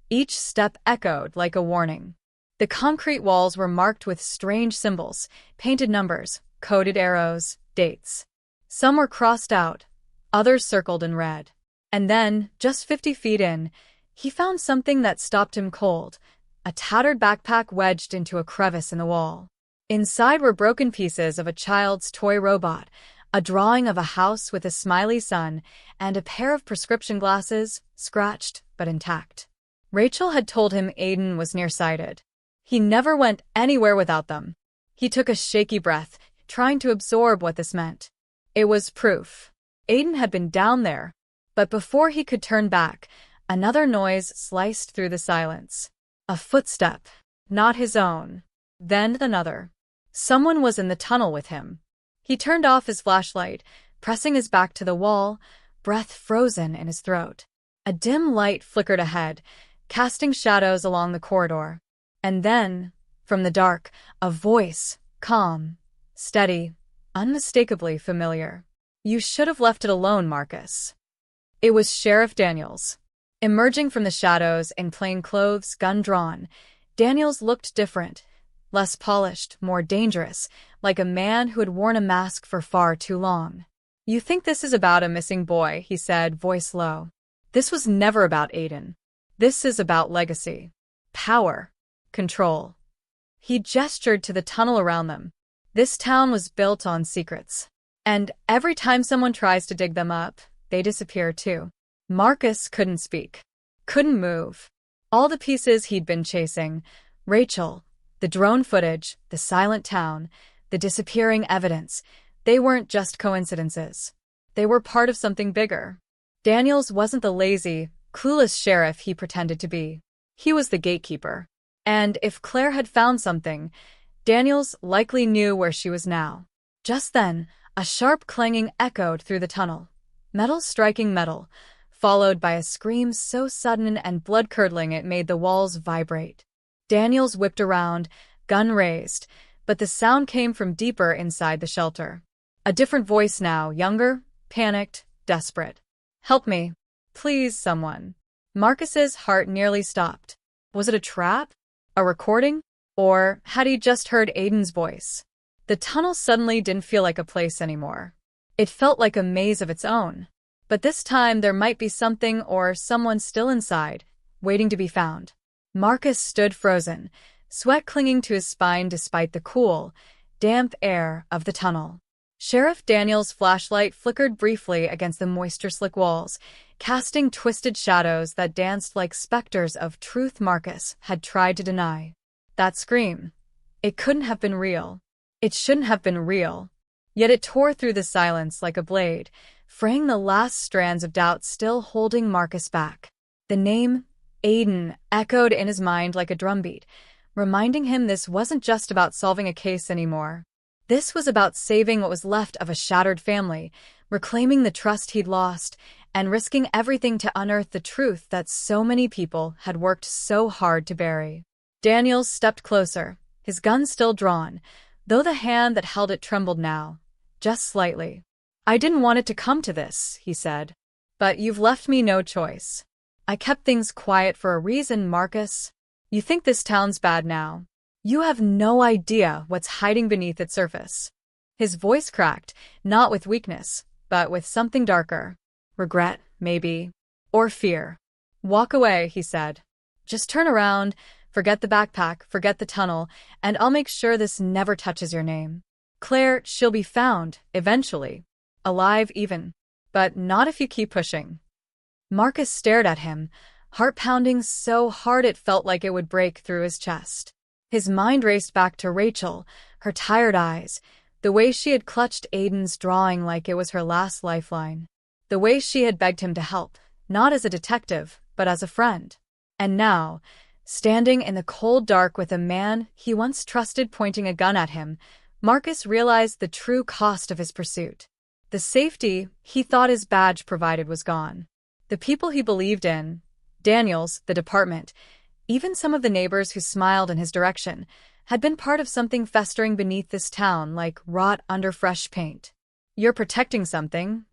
Speaker 1: each step echoed like a warning. The concrete walls were marked with strange symbols, painted numbers, coded arrows, dates. Some were crossed out, others circled in red. And then, just 50 feet in, he found something that stopped him cold, a tattered backpack wedged into a crevice in the wall. Inside were broken pieces of a child's toy robot, a drawing of a house with a smiley sun, and a pair of prescription glasses, scratched but intact. Rachel had told him Aiden was nearsighted. He never went anywhere without them. He took a shaky breath, trying to absorb what this meant. It was proof. Aiden had been down there. But before he could turn back, another noise sliced through the silence. A footstep, not his own. Then another. Someone was in the tunnel with him. He turned off his flashlight, pressing his back to the wall, breath frozen in his throat. A dim light flickered ahead, casting shadows along the corridor. And then, from the dark, a voice, calm, steady, unmistakably familiar. "You should have left it alone, Marcus." It was Sheriff Daniels. Emerging from the shadows in plain clothes, gun drawn, Daniels looked different, less polished, more dangerous, like a man who had worn a mask for far too long. "You think this is about a missing boy," he said, voice low. "This was never about Aiden. This is about legacy. Power. Control." He gestured to the tunnel around them. This town was built on secrets. And every time someone tries to dig them up, they disappear too. Marcus couldn't speak. Couldn't move. All the pieces he'd been chasing, Rachel, the drone footage, the silent town, the disappearing evidence, They weren't just coincidences. They were part of something bigger. Daniels wasn't the lazy, clueless sheriff he pretended to be. He was the gatekeeper. And if Claire had found something, Daniels likely knew where she was now. Just then, a sharp clanging echoed through the tunnel. Metal striking metal, followed by a scream so sudden and blood-curdling it made the walls vibrate. Daniels whipped around, gun raised, but the sound came from deeper inside the shelter. A different voice now, younger, panicked, desperate. "Help me. Please, someone." Marcus's heart nearly stopped. Was it a trap? A recording? Or had he just heard Aiden's voice? The tunnel suddenly didn't feel like a place anymore. It felt like a maze of its own. But this time there might be something or someone still inside, waiting to be found. Marcus stood frozen, sweat clinging to his spine despite the cool, damp air of the tunnel. Sheriff Daniels' flashlight flickered briefly against the moisture-slick walls, casting twisted shadows that danced like specters of truth Marcus had tried to deny. That scream. It couldn't have been real. It shouldn't have been real. Yet it tore through the silence like a blade, fraying the last strands of doubt still holding Marcus back. The name, Aiden, echoed in his mind like a drumbeat, reminding him this wasn't just about solving a case anymore. This was about saving what was left of a shattered family, reclaiming the trust he'd lost, and risking everything to unearth the truth that so many people had worked so hard to bury. Daniels stepped closer, his gun still drawn, though the hand that held it trembled now, just slightly. "I didn't want it to come to this," he said. "But you've left me no choice. I kept things quiet for a reason, Marcus. You think this town's bad now? You have no idea what's hiding beneath its surface." His voice cracked, not with weakness, but with something darker. Regret, maybe. Or fear. "Walk away," he said. "Just turn around, forget the backpack, forget the tunnel, and I'll make sure this never touches your name. Claire, she'll be found, eventually. Alive even. But not if you keep pushing." Marcus stared at him, heart pounding so hard it felt like it would break through his chest. His mind raced back to Rachel, her tired eyes, the way she had clutched Aiden's drawing like it was her last lifeline. The way she had begged him to help, not as a detective, but as a friend. And now, standing in the cold dark with a man he once trusted pointing a gun at him, Marcus realized the true cost of his pursuit. The safety he thought his badge provided was gone. The people he believed in, Daniels, the department, even some of the neighbors who smiled in his direction, had been part of something festering beneath this town like rot under fresh paint. "You're protecting something,"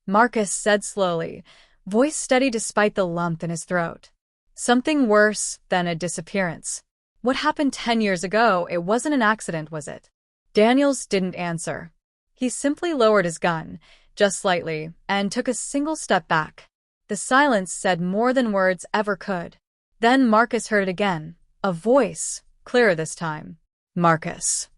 Speaker 1: Marcus said slowly, voice steady despite the lump in his throat. "Something worse than a disappearance. What happened 10 years ago, it wasn't an accident, was it?" Daniels didn't answer. He simply lowered his gun, just slightly, and took a single step back. The silence said more than words ever could. Then Marcus heard it again, a voice, clearer this time. "Marcus."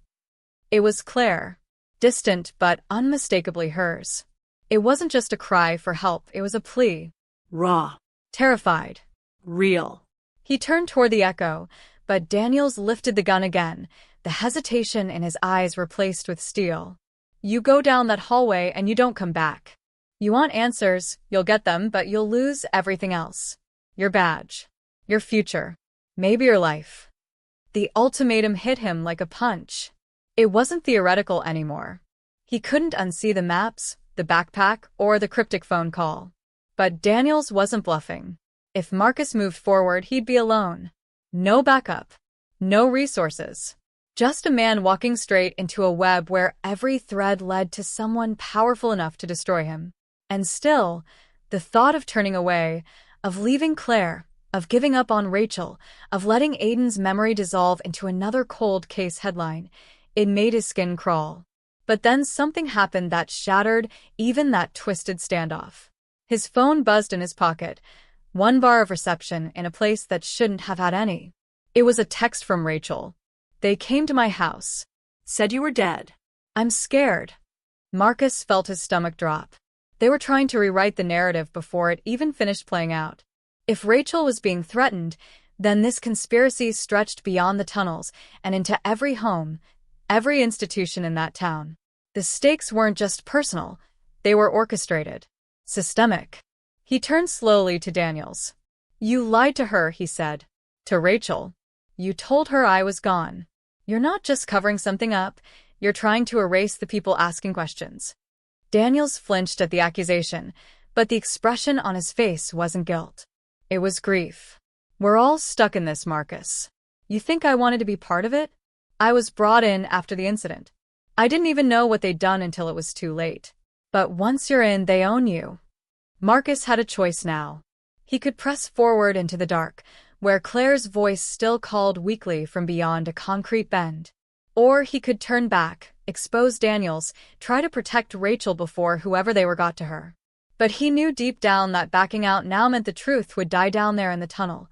Speaker 1: It was Claire, distant but unmistakably hers. It wasn't just a cry for help, it was a plea.
Speaker 2: Raw.
Speaker 1: Terrified.
Speaker 2: Real.
Speaker 1: He turned toward the echo, but Daniels lifted the gun again, the hesitation in his eyes replaced with steel. "You go down that hallway and you don't come back. You want answers, you'll get them, but you'll lose everything else. Your badge. Your future. Maybe your life." The ultimatum hit him like a punch. It wasn't theoretical anymore. He couldn't unsee the maps, the backpack, or the cryptic phone call. But Daniels wasn't bluffing. If Marcus moved forward, he'd be alone. No backup. No resources. Just a man walking straight into a web where every thread led to someone powerful enough to destroy him. And still, the thought of turning away, of leaving Claire, of giving up on Rachel, of letting Aiden's memory dissolve into another cold case headline, it made his skin crawl. But then something happened that shattered even that twisted standoff. His phone buzzed in his pocket, one bar of reception in a place that shouldn't have had any. It was a text from Rachel. "They came to my house.
Speaker 2: Said you were dead."
Speaker 1: I'm scared." Marcus felt his stomach drop. They were trying to rewrite the narrative before it even finished playing out. If Rachel was being threatened, then this conspiracy stretched beyond the tunnels and into every home, every institution in that town. The The stakes weren't just personal, they were orchestrated. Systemic. He turned slowly to Daniels. You lied to her, he said. To Rachel. You told her I was gone. You're not just covering something up, you're trying to erase the people asking questions. Daniels flinched at the accusation, but the expression on his face wasn't guilt. It was grief. We're all stuck in this, Marcus. You think I wanted to be part of it? I was brought in after the incident. I didn't even know what they'd done until it was too late. But once you're in, they own you. Marcus had a choice now. He could press forward into the dark, where Claire's voice still called weakly from beyond a concrete bend. Or he could turn back, expose Daniels, try to protect Rachel before whoever they were got to her. But he knew deep down that backing out now meant the truth would die down there in the tunnel,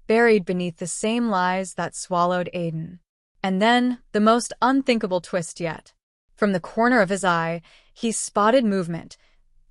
Speaker 1: buried beneath the same lies that swallowed Aiden. And then, the most unthinkable twist yet. From the corner of his eye, he spotted movement.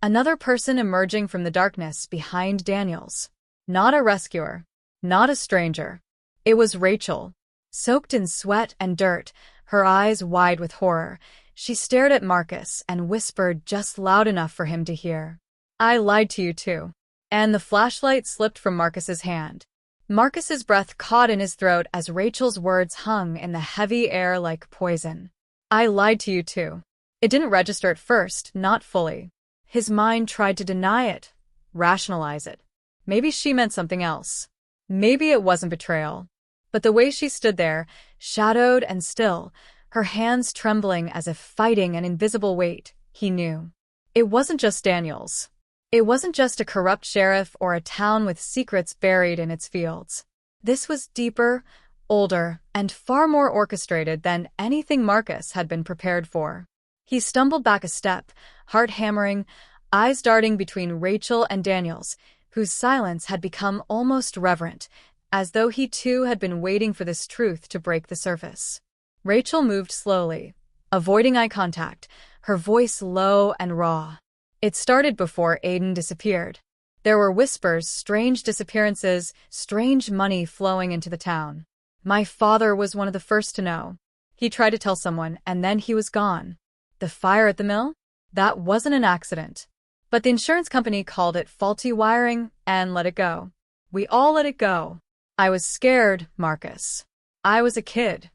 Speaker 1: Another person emerging from the darkness behind Daniels. Not a rescuer. Not a stranger. It was Rachel. Soaked in sweat and dirt, her eyes wide with horror, she stared at Marcus and whispered just loud enough for him to hear. I lied to you too. And the flashlight slipped from Marcus's hand. Marcus's breath caught in his throat as Rachel's words hung in the heavy air like poison. I lied to you too. It didn't register at first, not fully. His mind tried to deny it, rationalize it. Maybe she meant something else. Maybe it wasn't betrayal. But the way she stood there, shadowed and still, her hands trembling as if fighting an invisible weight, he knew. It wasn't just Daniels. It wasn't just a corrupt sheriff or a town with secrets buried in its fields. This was deeper, older, and far more orchestrated than anything Marcus had been prepared for. He stumbled back a step, heart hammering, eyes darting between Rachel and Daniels, whose silence had become almost reverent, as though he too had been waiting for this truth to break the surface. Rachel moved slowly, avoiding eye contact, her voice low and raw. It started before Aiden disappeared. There were whispers, strange disappearances, strange money flowing into the town. My father was one of the first to know. He tried to tell someone, and then he was gone. The fire at the mill? That wasn't an accident. But the insurance company called it faulty wiring and let it go. We all let it go. I was scared, Marcus. I was a kid.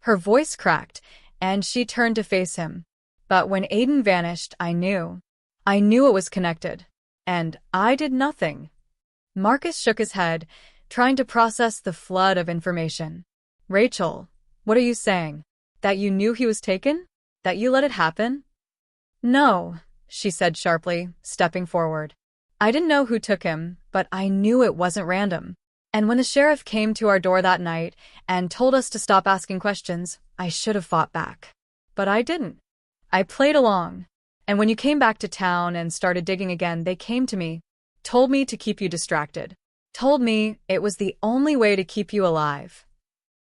Speaker 1: Her voice cracked, and she turned to face him. But when Aiden vanished, I knew. I knew it was connected. And I did nothing. Marcus shook his head, trying to process the flood of information. Rachel, what are you saying? That you knew he was taken? That you let it happen? No, she said sharply, stepping forward. I didn't know who took him, but I knew it wasn't random. And when the sheriff came to our door that night and told us to stop asking questions, I should have fought back. But I didn't. I played along. And when you came back to town and started digging again, they came to me, told me to keep you distracted, told me it was the only way to keep you alive.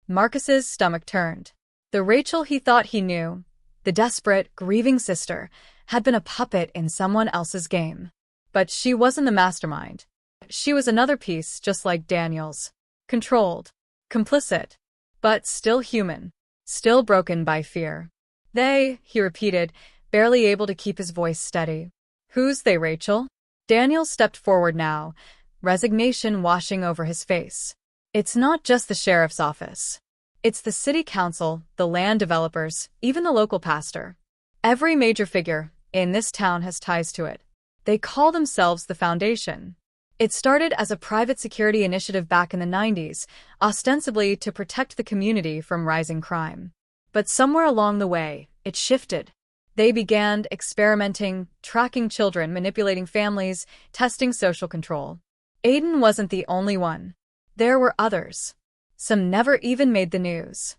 Speaker 1: Marcus's stomach turned. The Rachel he thought he knew, the desperate, grieving sister, had been a puppet in someone else's game. But she wasn't the mastermind. She was another piece just like Daniels. Controlled. Complicit. But still human. Still broken by fear. They, he repeated, barely able to keep his voice steady. Who's they, Rachel? Daniels stepped forward now, resignation washing over his face. It's not just the sheriff's office. It's the city council, the land developers, even the local pastor. Every major figure in this town has ties to it. They call themselves the Foundation. It started as a private security initiative back in the 90s, ostensibly to protect the community from rising crime. But somewhere along the way, it shifted. They began experimenting, tracking children, manipulating families, testing social control. Aiden wasn't the only one. There were others. Some never even made the news.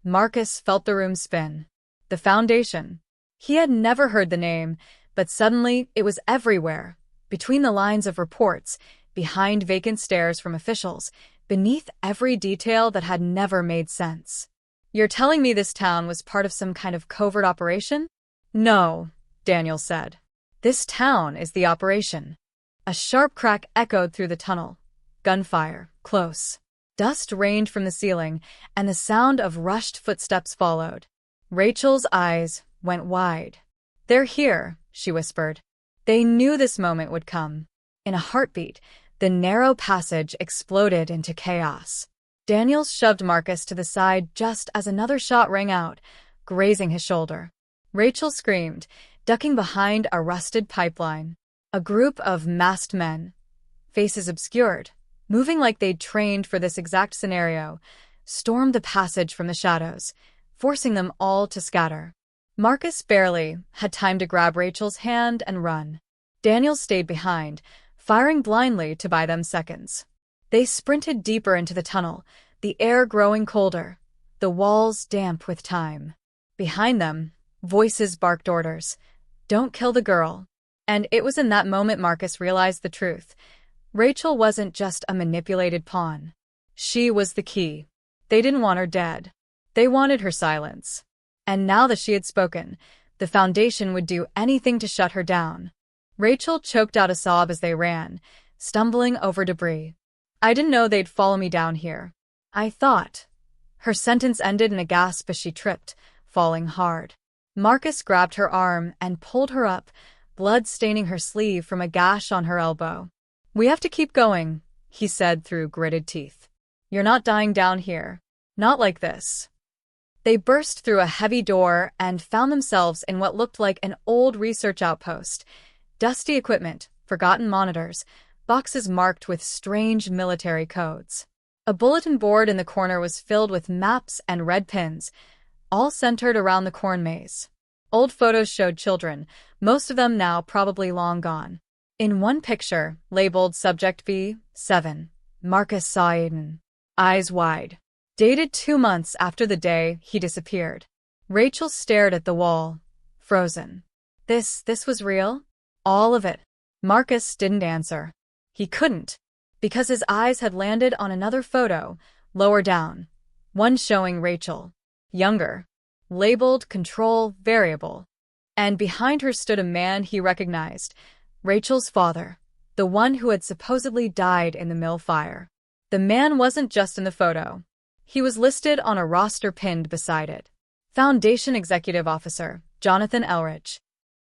Speaker 1: Marcus felt the room spin. The Foundation. He had never heard the name, but suddenly it was everywhere. Between the lines of reports, behind vacant stares from officials, beneath every detail that had never made sense. You're telling me this town was part of some kind of covert operation? No, Daniel said. This town is the operation. A sharp crack echoed through the tunnel. Gunfire, close. Dust rained from the ceiling, and the sound of rushed footsteps followed. Rachel's eyes, went wide. "They're here," she whispered. They knew this moment would come. In a heartbeat, the narrow passage exploded into chaos. Daniels shoved Marcus to the side just as another shot rang out, grazing his shoulder. Rachel screamed, ducking behind a rusted pipeline. A group of masked men, faces obscured, moving like they'd trained for this exact scenario, stormed the passage from the shadows, forcing them all to scatter. Marcus barely had time to grab Rachel's hand and run. Daniels stayed behind, firing blindly to buy them seconds. They sprinted deeper into the tunnel, the air growing colder, the walls damp with time. Behind them, voices barked orders. "Don't kill the girl." And it was in that moment Marcus realized the truth. Rachel wasn't just a manipulated pawn. She was the key. They didn't want her dead. They wanted her silence. And now that she had spoken, the Foundation would do anything to shut her down. Rachel choked out a sob as they ran, stumbling over debris. "I didn't know they'd follow me down here. I thought." Her sentence ended in a gasp as she tripped, falling hard. Marcus grabbed her arm and pulled her up, blood staining her sleeve from a gash on her elbow. "We have to keep going," he said through gritted teeth. "You're not dying down here. Not like this." They burst through a heavy door and found themselves in what looked like an old research outpost. Dusty equipment, forgotten monitors, boxes marked with strange military codes. A bulletin board in the corner was filled with maps and red pins, all centered around the corn maze. Old photos showed children, most of them now probably long gone. In one picture, labeled Subject B7, Marcus saw Aiden, eyes wide. Dated 2 months after the day he disappeared. Rachel stared at the wall, frozen. This was real? All of it. Marcus didn't answer. He couldn't, because his eyes had landed on another photo, lower down, one showing Rachel, younger, labeled Control Variable. And behind her stood a man he recognized, Rachel's father, the one who had supposedly died in the mill fire. The man wasn't just in the photo. He was listed on a roster pinned beside it. Foundation Executive Officer, Jonathan Elrich.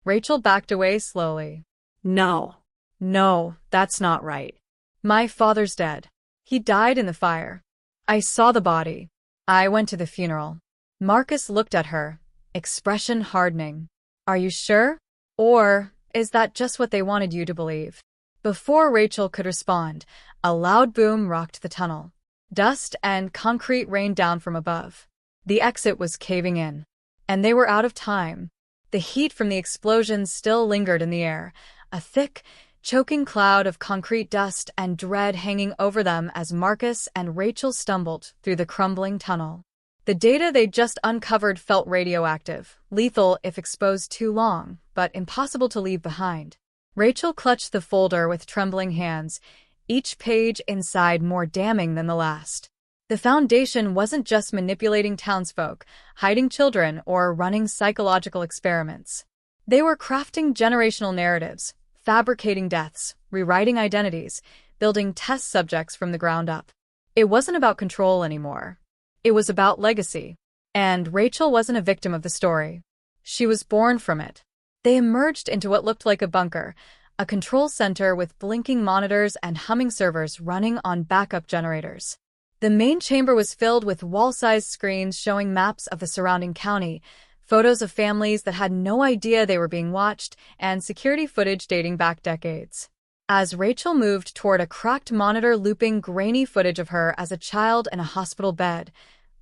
Speaker 1: Rachel backed away slowly.
Speaker 2: No.
Speaker 1: "No, that's not right. My father's dead. He died in the fire. I saw the body. I went to the funeral." Marcus looked at her, expression hardening. "Are you sure? Or is that just what they wanted you to believe?" Before Rachel could respond, a loud boom rocked the tunnel. Dust and concrete rained down from above. The exit was caving in, and they were out of time. The heat from the explosion still lingered in the air, a thick, choking cloud of concrete dust and dread hanging over them as Marcus and Rachel stumbled through the crumbling tunnel. The data they'd just uncovered felt radioactive, lethal if exposed too long, but impossible to leave behind. Rachel clutched the folder with trembling hands, each page inside more damning than the last. The Foundation wasn't just manipulating townsfolk, hiding children, or running psychological experiments. They were crafting generational narratives, fabricating deaths, rewriting identities, building test subjects from the ground up. It wasn't about control anymore. It was about legacy. And Rachel wasn't a victim of the story. She was born from it. They emerged into what looked like a bunker, a control center with blinking monitors and humming servers running on backup generators. The main chamber was filled with wall-sized screens showing maps of the surrounding county, photos of families that had no idea they were being watched, and security footage dating back decades. As Rachel moved toward a cracked monitor looping grainy footage of her as a child in a hospital bed,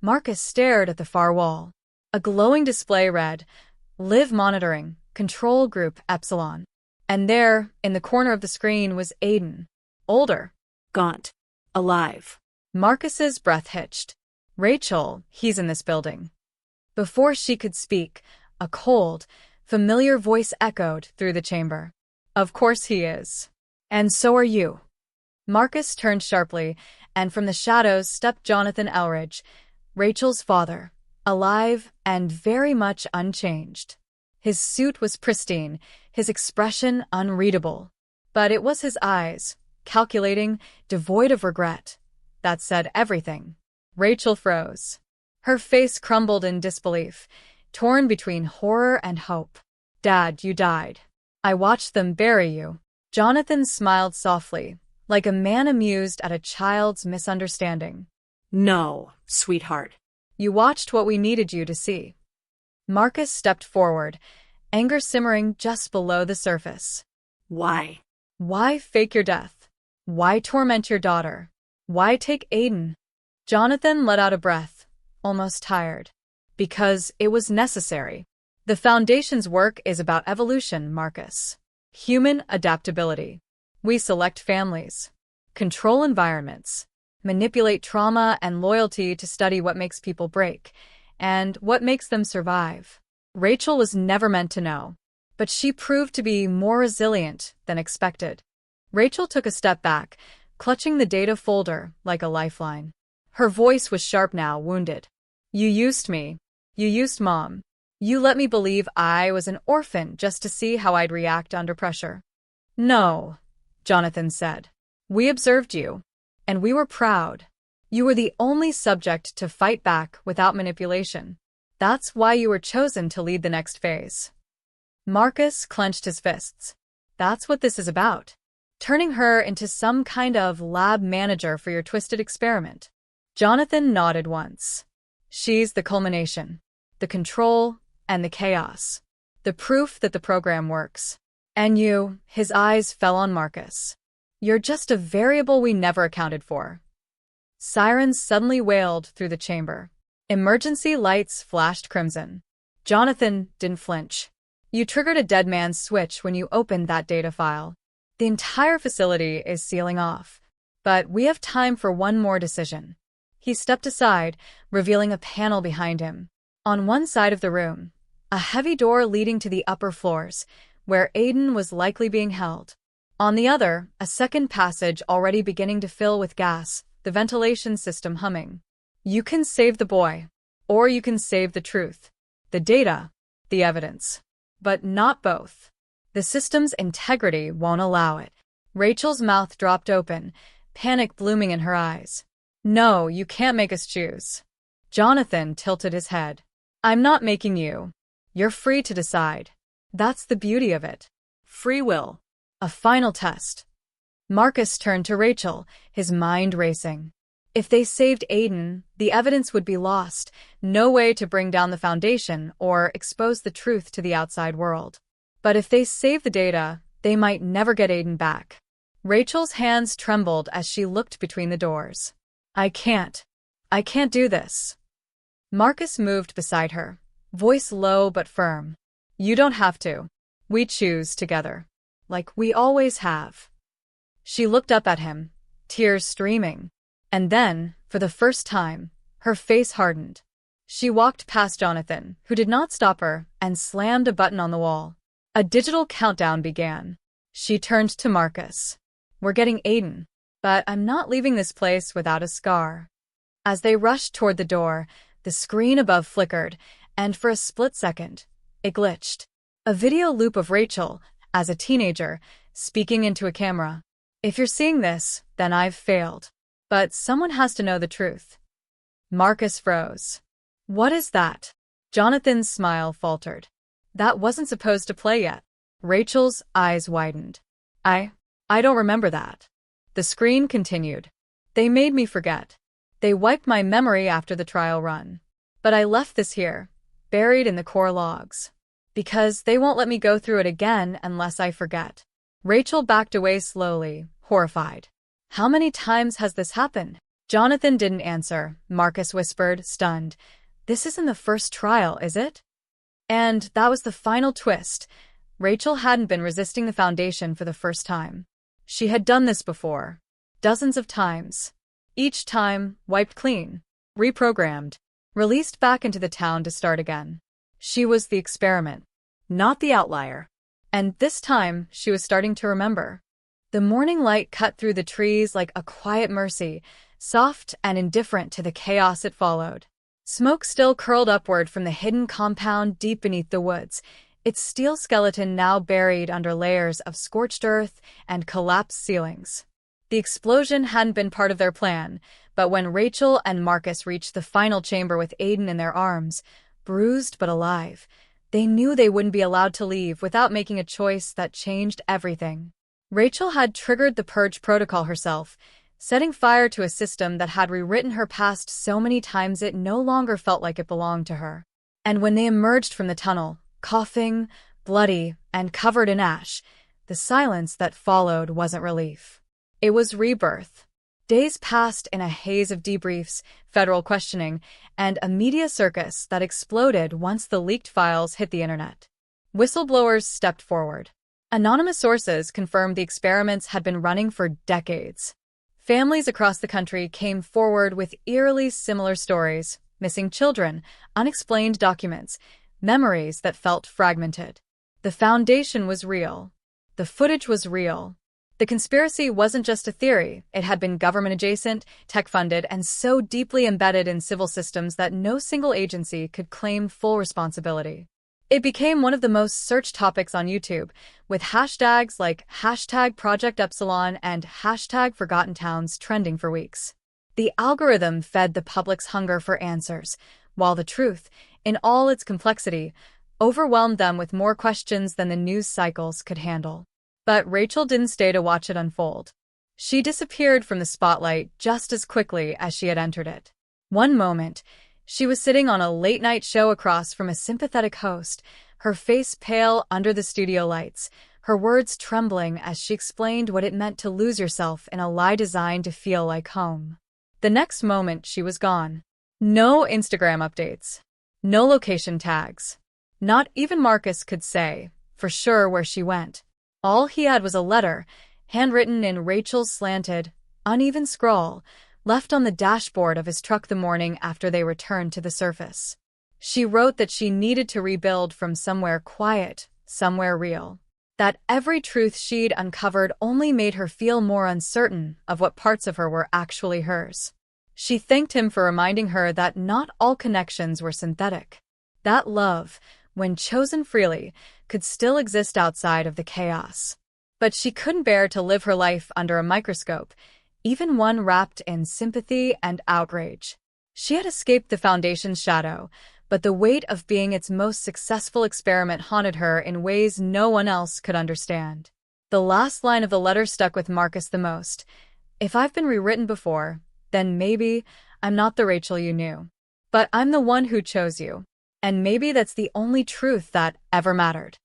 Speaker 1: Marcus stared at the far wall. A glowing display read, "Live Monitoring, Control Group Epsilon." And there, in the corner of the screen, was Aiden. Older.
Speaker 2: Gaunt. Alive.
Speaker 1: Marcus's breath hitched. "Rachel, he's in this building." Before she could speak, a cold, familiar voice echoed through the chamber. "Of course he is. And so are you." Marcus turned sharply, and from the shadows stepped Jonathan Elridge, Rachel's father, alive and very much unchanged. His suit was pristine, his expression unreadable. But it was his eyes, calculating, devoid of regret, that said everything. Rachel froze. Her face crumbled in disbelief. torn between horror and hope. Dad, you died. I watched them bury you. Jonathan smiled softly, like a man amused at a child's misunderstanding.
Speaker 2: No, sweetheart.
Speaker 1: You watched what we needed you to see. Marcus stepped forward, anger simmering just below the surface.
Speaker 2: Why?
Speaker 1: Why fake your death? Why torment your daughter? Why take Aiden? Jonathan let out a breath, almost tired. Because it was necessary. The Foundation's work is about evolution, Marcus. Human adaptability. We select families, control environments, manipulate trauma and loyalty to study what makes people break, and what makes them survive. Rachel was never meant to know, but she proved to be more resilient than expected. Rachel took a step back, clutching the data folder like a lifeline. Her voice was sharp now, wounded. You used me. You used Mom. You let me believe I was an orphan just to see how I'd react under pressure. No, Jonathan said. We observed you, and we were proud. You were the only subject to fight back without manipulation. That's why you were chosen to lead the next phase. Marcus clenched his fists. That's what this is about. Turning her into some kind of lab manager for your twisted experiment. Jonathan nodded once. She's the culmination, the control, and the chaos. The proof that the program works. And you, his eyes fell on Marcus. You're just a variable we never accounted for. Sirens suddenly wailed through the chamber. Emergency lights flashed crimson. Jonathan didn't flinch. You triggered a dead man's switch when you opened that data file. The entire facility is sealing off. But we have time for one more decision. He stepped aside, revealing a panel behind him. On one side of the room, a heavy door leading to the upper floors, where Aiden was likely being held. On the other, a second passage already beginning to fill with gas, the ventilation system humming. You can save the boy, or you can save the truth. The data, the evidence. But not both. The system's integrity won't allow it. Rachel's mouth dropped open, panic blooming in her eyes. No, you can't make us choose. Jonathan tilted his head. I'm not making you. You're free to decide. That's the beauty of it. Free will. A final test. Marcus turned to Rachel, his mind racing. If they saved Aiden, the evidence would be lost, no way to bring down the Foundation or expose the truth to the outside world. But if they save the data, they might never get Aiden back. Rachel's hands trembled as she looked between the doors. I can't do this. Marcus moved beside her, voice low but firm. You don't have to. We choose together. Like we always have. She looked up at him, tears streaming. And then, for the first time, her face hardened. She walked past Jonathan, who did not stop her, and slammed a button on the wall. A digital countdown began. She turned to Marcus. We're getting Aiden, but I'm not leaving this place without a scar. As they rushed toward the door, the screen above flickered, and for a split second, it glitched. A video loop of Rachel, as a teenager, speaking into a camera. If you're seeing this, then I've failed. But someone has to know the truth. Marcus froze. What is that? Jonathan's smile faltered. That wasn't supposed to play yet. Rachel's eyes widened. I don't remember that. The screen continued. They made me forget. They wiped my memory after the trial run. But I left this here, buried in the core logs. Because they won't let me go through it again unless I forget. Rachel backed away slowly, horrified. How many times has this happened? Jonathan didn't answer. Marcus whispered, stunned. This isn't the first trial, is it? And that was the final twist. Rachel hadn't been resisting the Foundation for the first time. She had done this before. Dozens of times. Each time, wiped clean. Reprogrammed. Released back into the town to start again. She was the experiment, not the outlier. And this time, she was starting to remember. The morning light cut through the trees like a quiet mercy, soft and indifferent to the chaos it followed. Smoke still curled upward from the hidden compound deep beneath the woods, its steel skeleton now buried under layers of scorched earth and collapsed ceilings. The explosion hadn't been part of their plan, but when Rachel and Marcus reached the final chamber with Aiden in their arms, bruised but alive. They knew they wouldn't be allowed to leave without making a choice that changed everything. Rachel had triggered the purge protocol herself, setting fire to a system that had rewritten her past so many times it no longer felt like it belonged to her. And when they emerged from the tunnel, coughing, bloody, and covered in ash, the silence that followed wasn't relief. It was rebirth. Days passed in a haze of debriefs, federal questioning, and a media circus that exploded once the leaked files hit the internet. Whistleblowers stepped forward. Anonymous sources confirmed the experiments had been running for decades. Families across the country came forward with eerily similar stories: missing children, unexplained documents, memories that felt fragmented. The foundation was real. The footage was real. The conspiracy wasn't just a theory. It had been government-adjacent, tech-funded, and so deeply embedded in civil systems that no single agency could claim full responsibility. It became one of the most searched topics on YouTube, with hashtags like #ProjectEpsilon and #ForgottenTowns trending for weeks. The algorithm fed the public's hunger for answers, while the truth, in all its complexity, overwhelmed them with more questions than the news cycles could handle. But Rachel didn't stay to watch it unfold. She disappeared from the spotlight just as quickly as she had entered it. One moment, she was sitting on a late-night show across from a sympathetic host, her face pale under the studio lights, her words trembling as she explained what it meant to lose yourself in a lie designed to feel like home. The next moment, she was gone. No Instagram updates. No location tags. Not even Marcus could say, for sure, where she went. All he had was a letter, handwritten in Rachel's slanted, uneven scrawl, left on the dashboard of his truck the morning after they returned to the surface. She wrote that she needed to rebuild from somewhere quiet, somewhere real. That every truth she'd uncovered only made her feel more uncertain of what parts of her were actually hers. She thanked him for reminding her that not all connections were synthetic. That love, when chosen freely, could still exist outside of the chaos. But she couldn't bear to live her life under a microscope, even one wrapped in sympathy and outrage. She had escaped the Foundation's shadow, but the weight of being its most successful experiment haunted her in ways no one else could understand. The last line of the letter stuck with Marcus the most. "If I've been rewritten before, then maybe I'm not the Rachel you knew. But I'm the one who chose you. And maybe that's the only truth that ever mattered."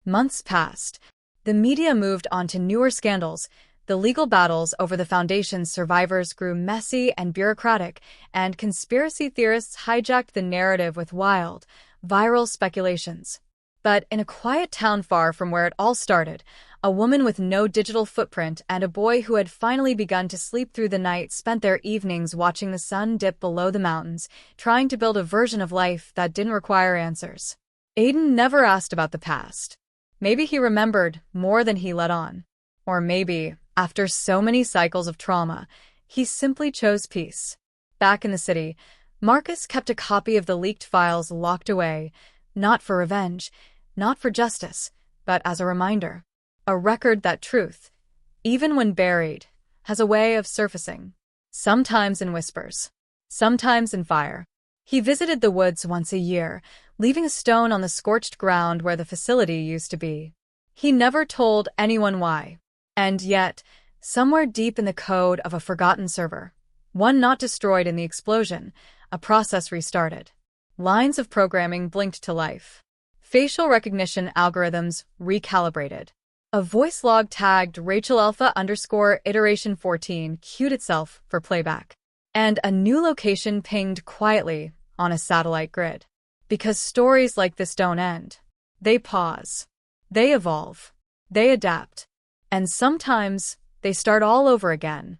Speaker 1: Months passed. The media moved on to newer scandals. The legal battles over the Foundation's survivors grew messy and bureaucratic, and conspiracy theorists hijacked the narrative with wild, viral speculations. But in a quiet town far from where it all started, a woman with no digital footprint and a boy who had finally begun to sleep through the night spent their evenings watching the sun dip below the mountains, trying to build a version of life that didn't require answers. Aiden never asked about the past. Maybe he remembered more than he let on. Or maybe, after so many cycles of trauma, he simply chose peace. Back in the city, Marcus kept a copy of the leaked files locked away, not for revenge, not for justice, but as a reminder. A record that truth, even when buried, has a way of surfacing. Sometimes in whispers, sometimes in fire. He visited the woods once a year, leaving a stone on the scorched ground where the facility used to be. He never told anyone why. And yet, somewhere deep in the code of a forgotten server, one not destroyed in the explosion, a process restarted. Lines of programming blinked to life. Facial recognition algorithms recalibrated. A voice log tagged Rachel Alpha_iteration 14 queued itself for playback. And a new location pinged quietly on a satellite grid. Because stories like this don't end. They pause. They evolve. They adapt. And sometimes, they start all over again.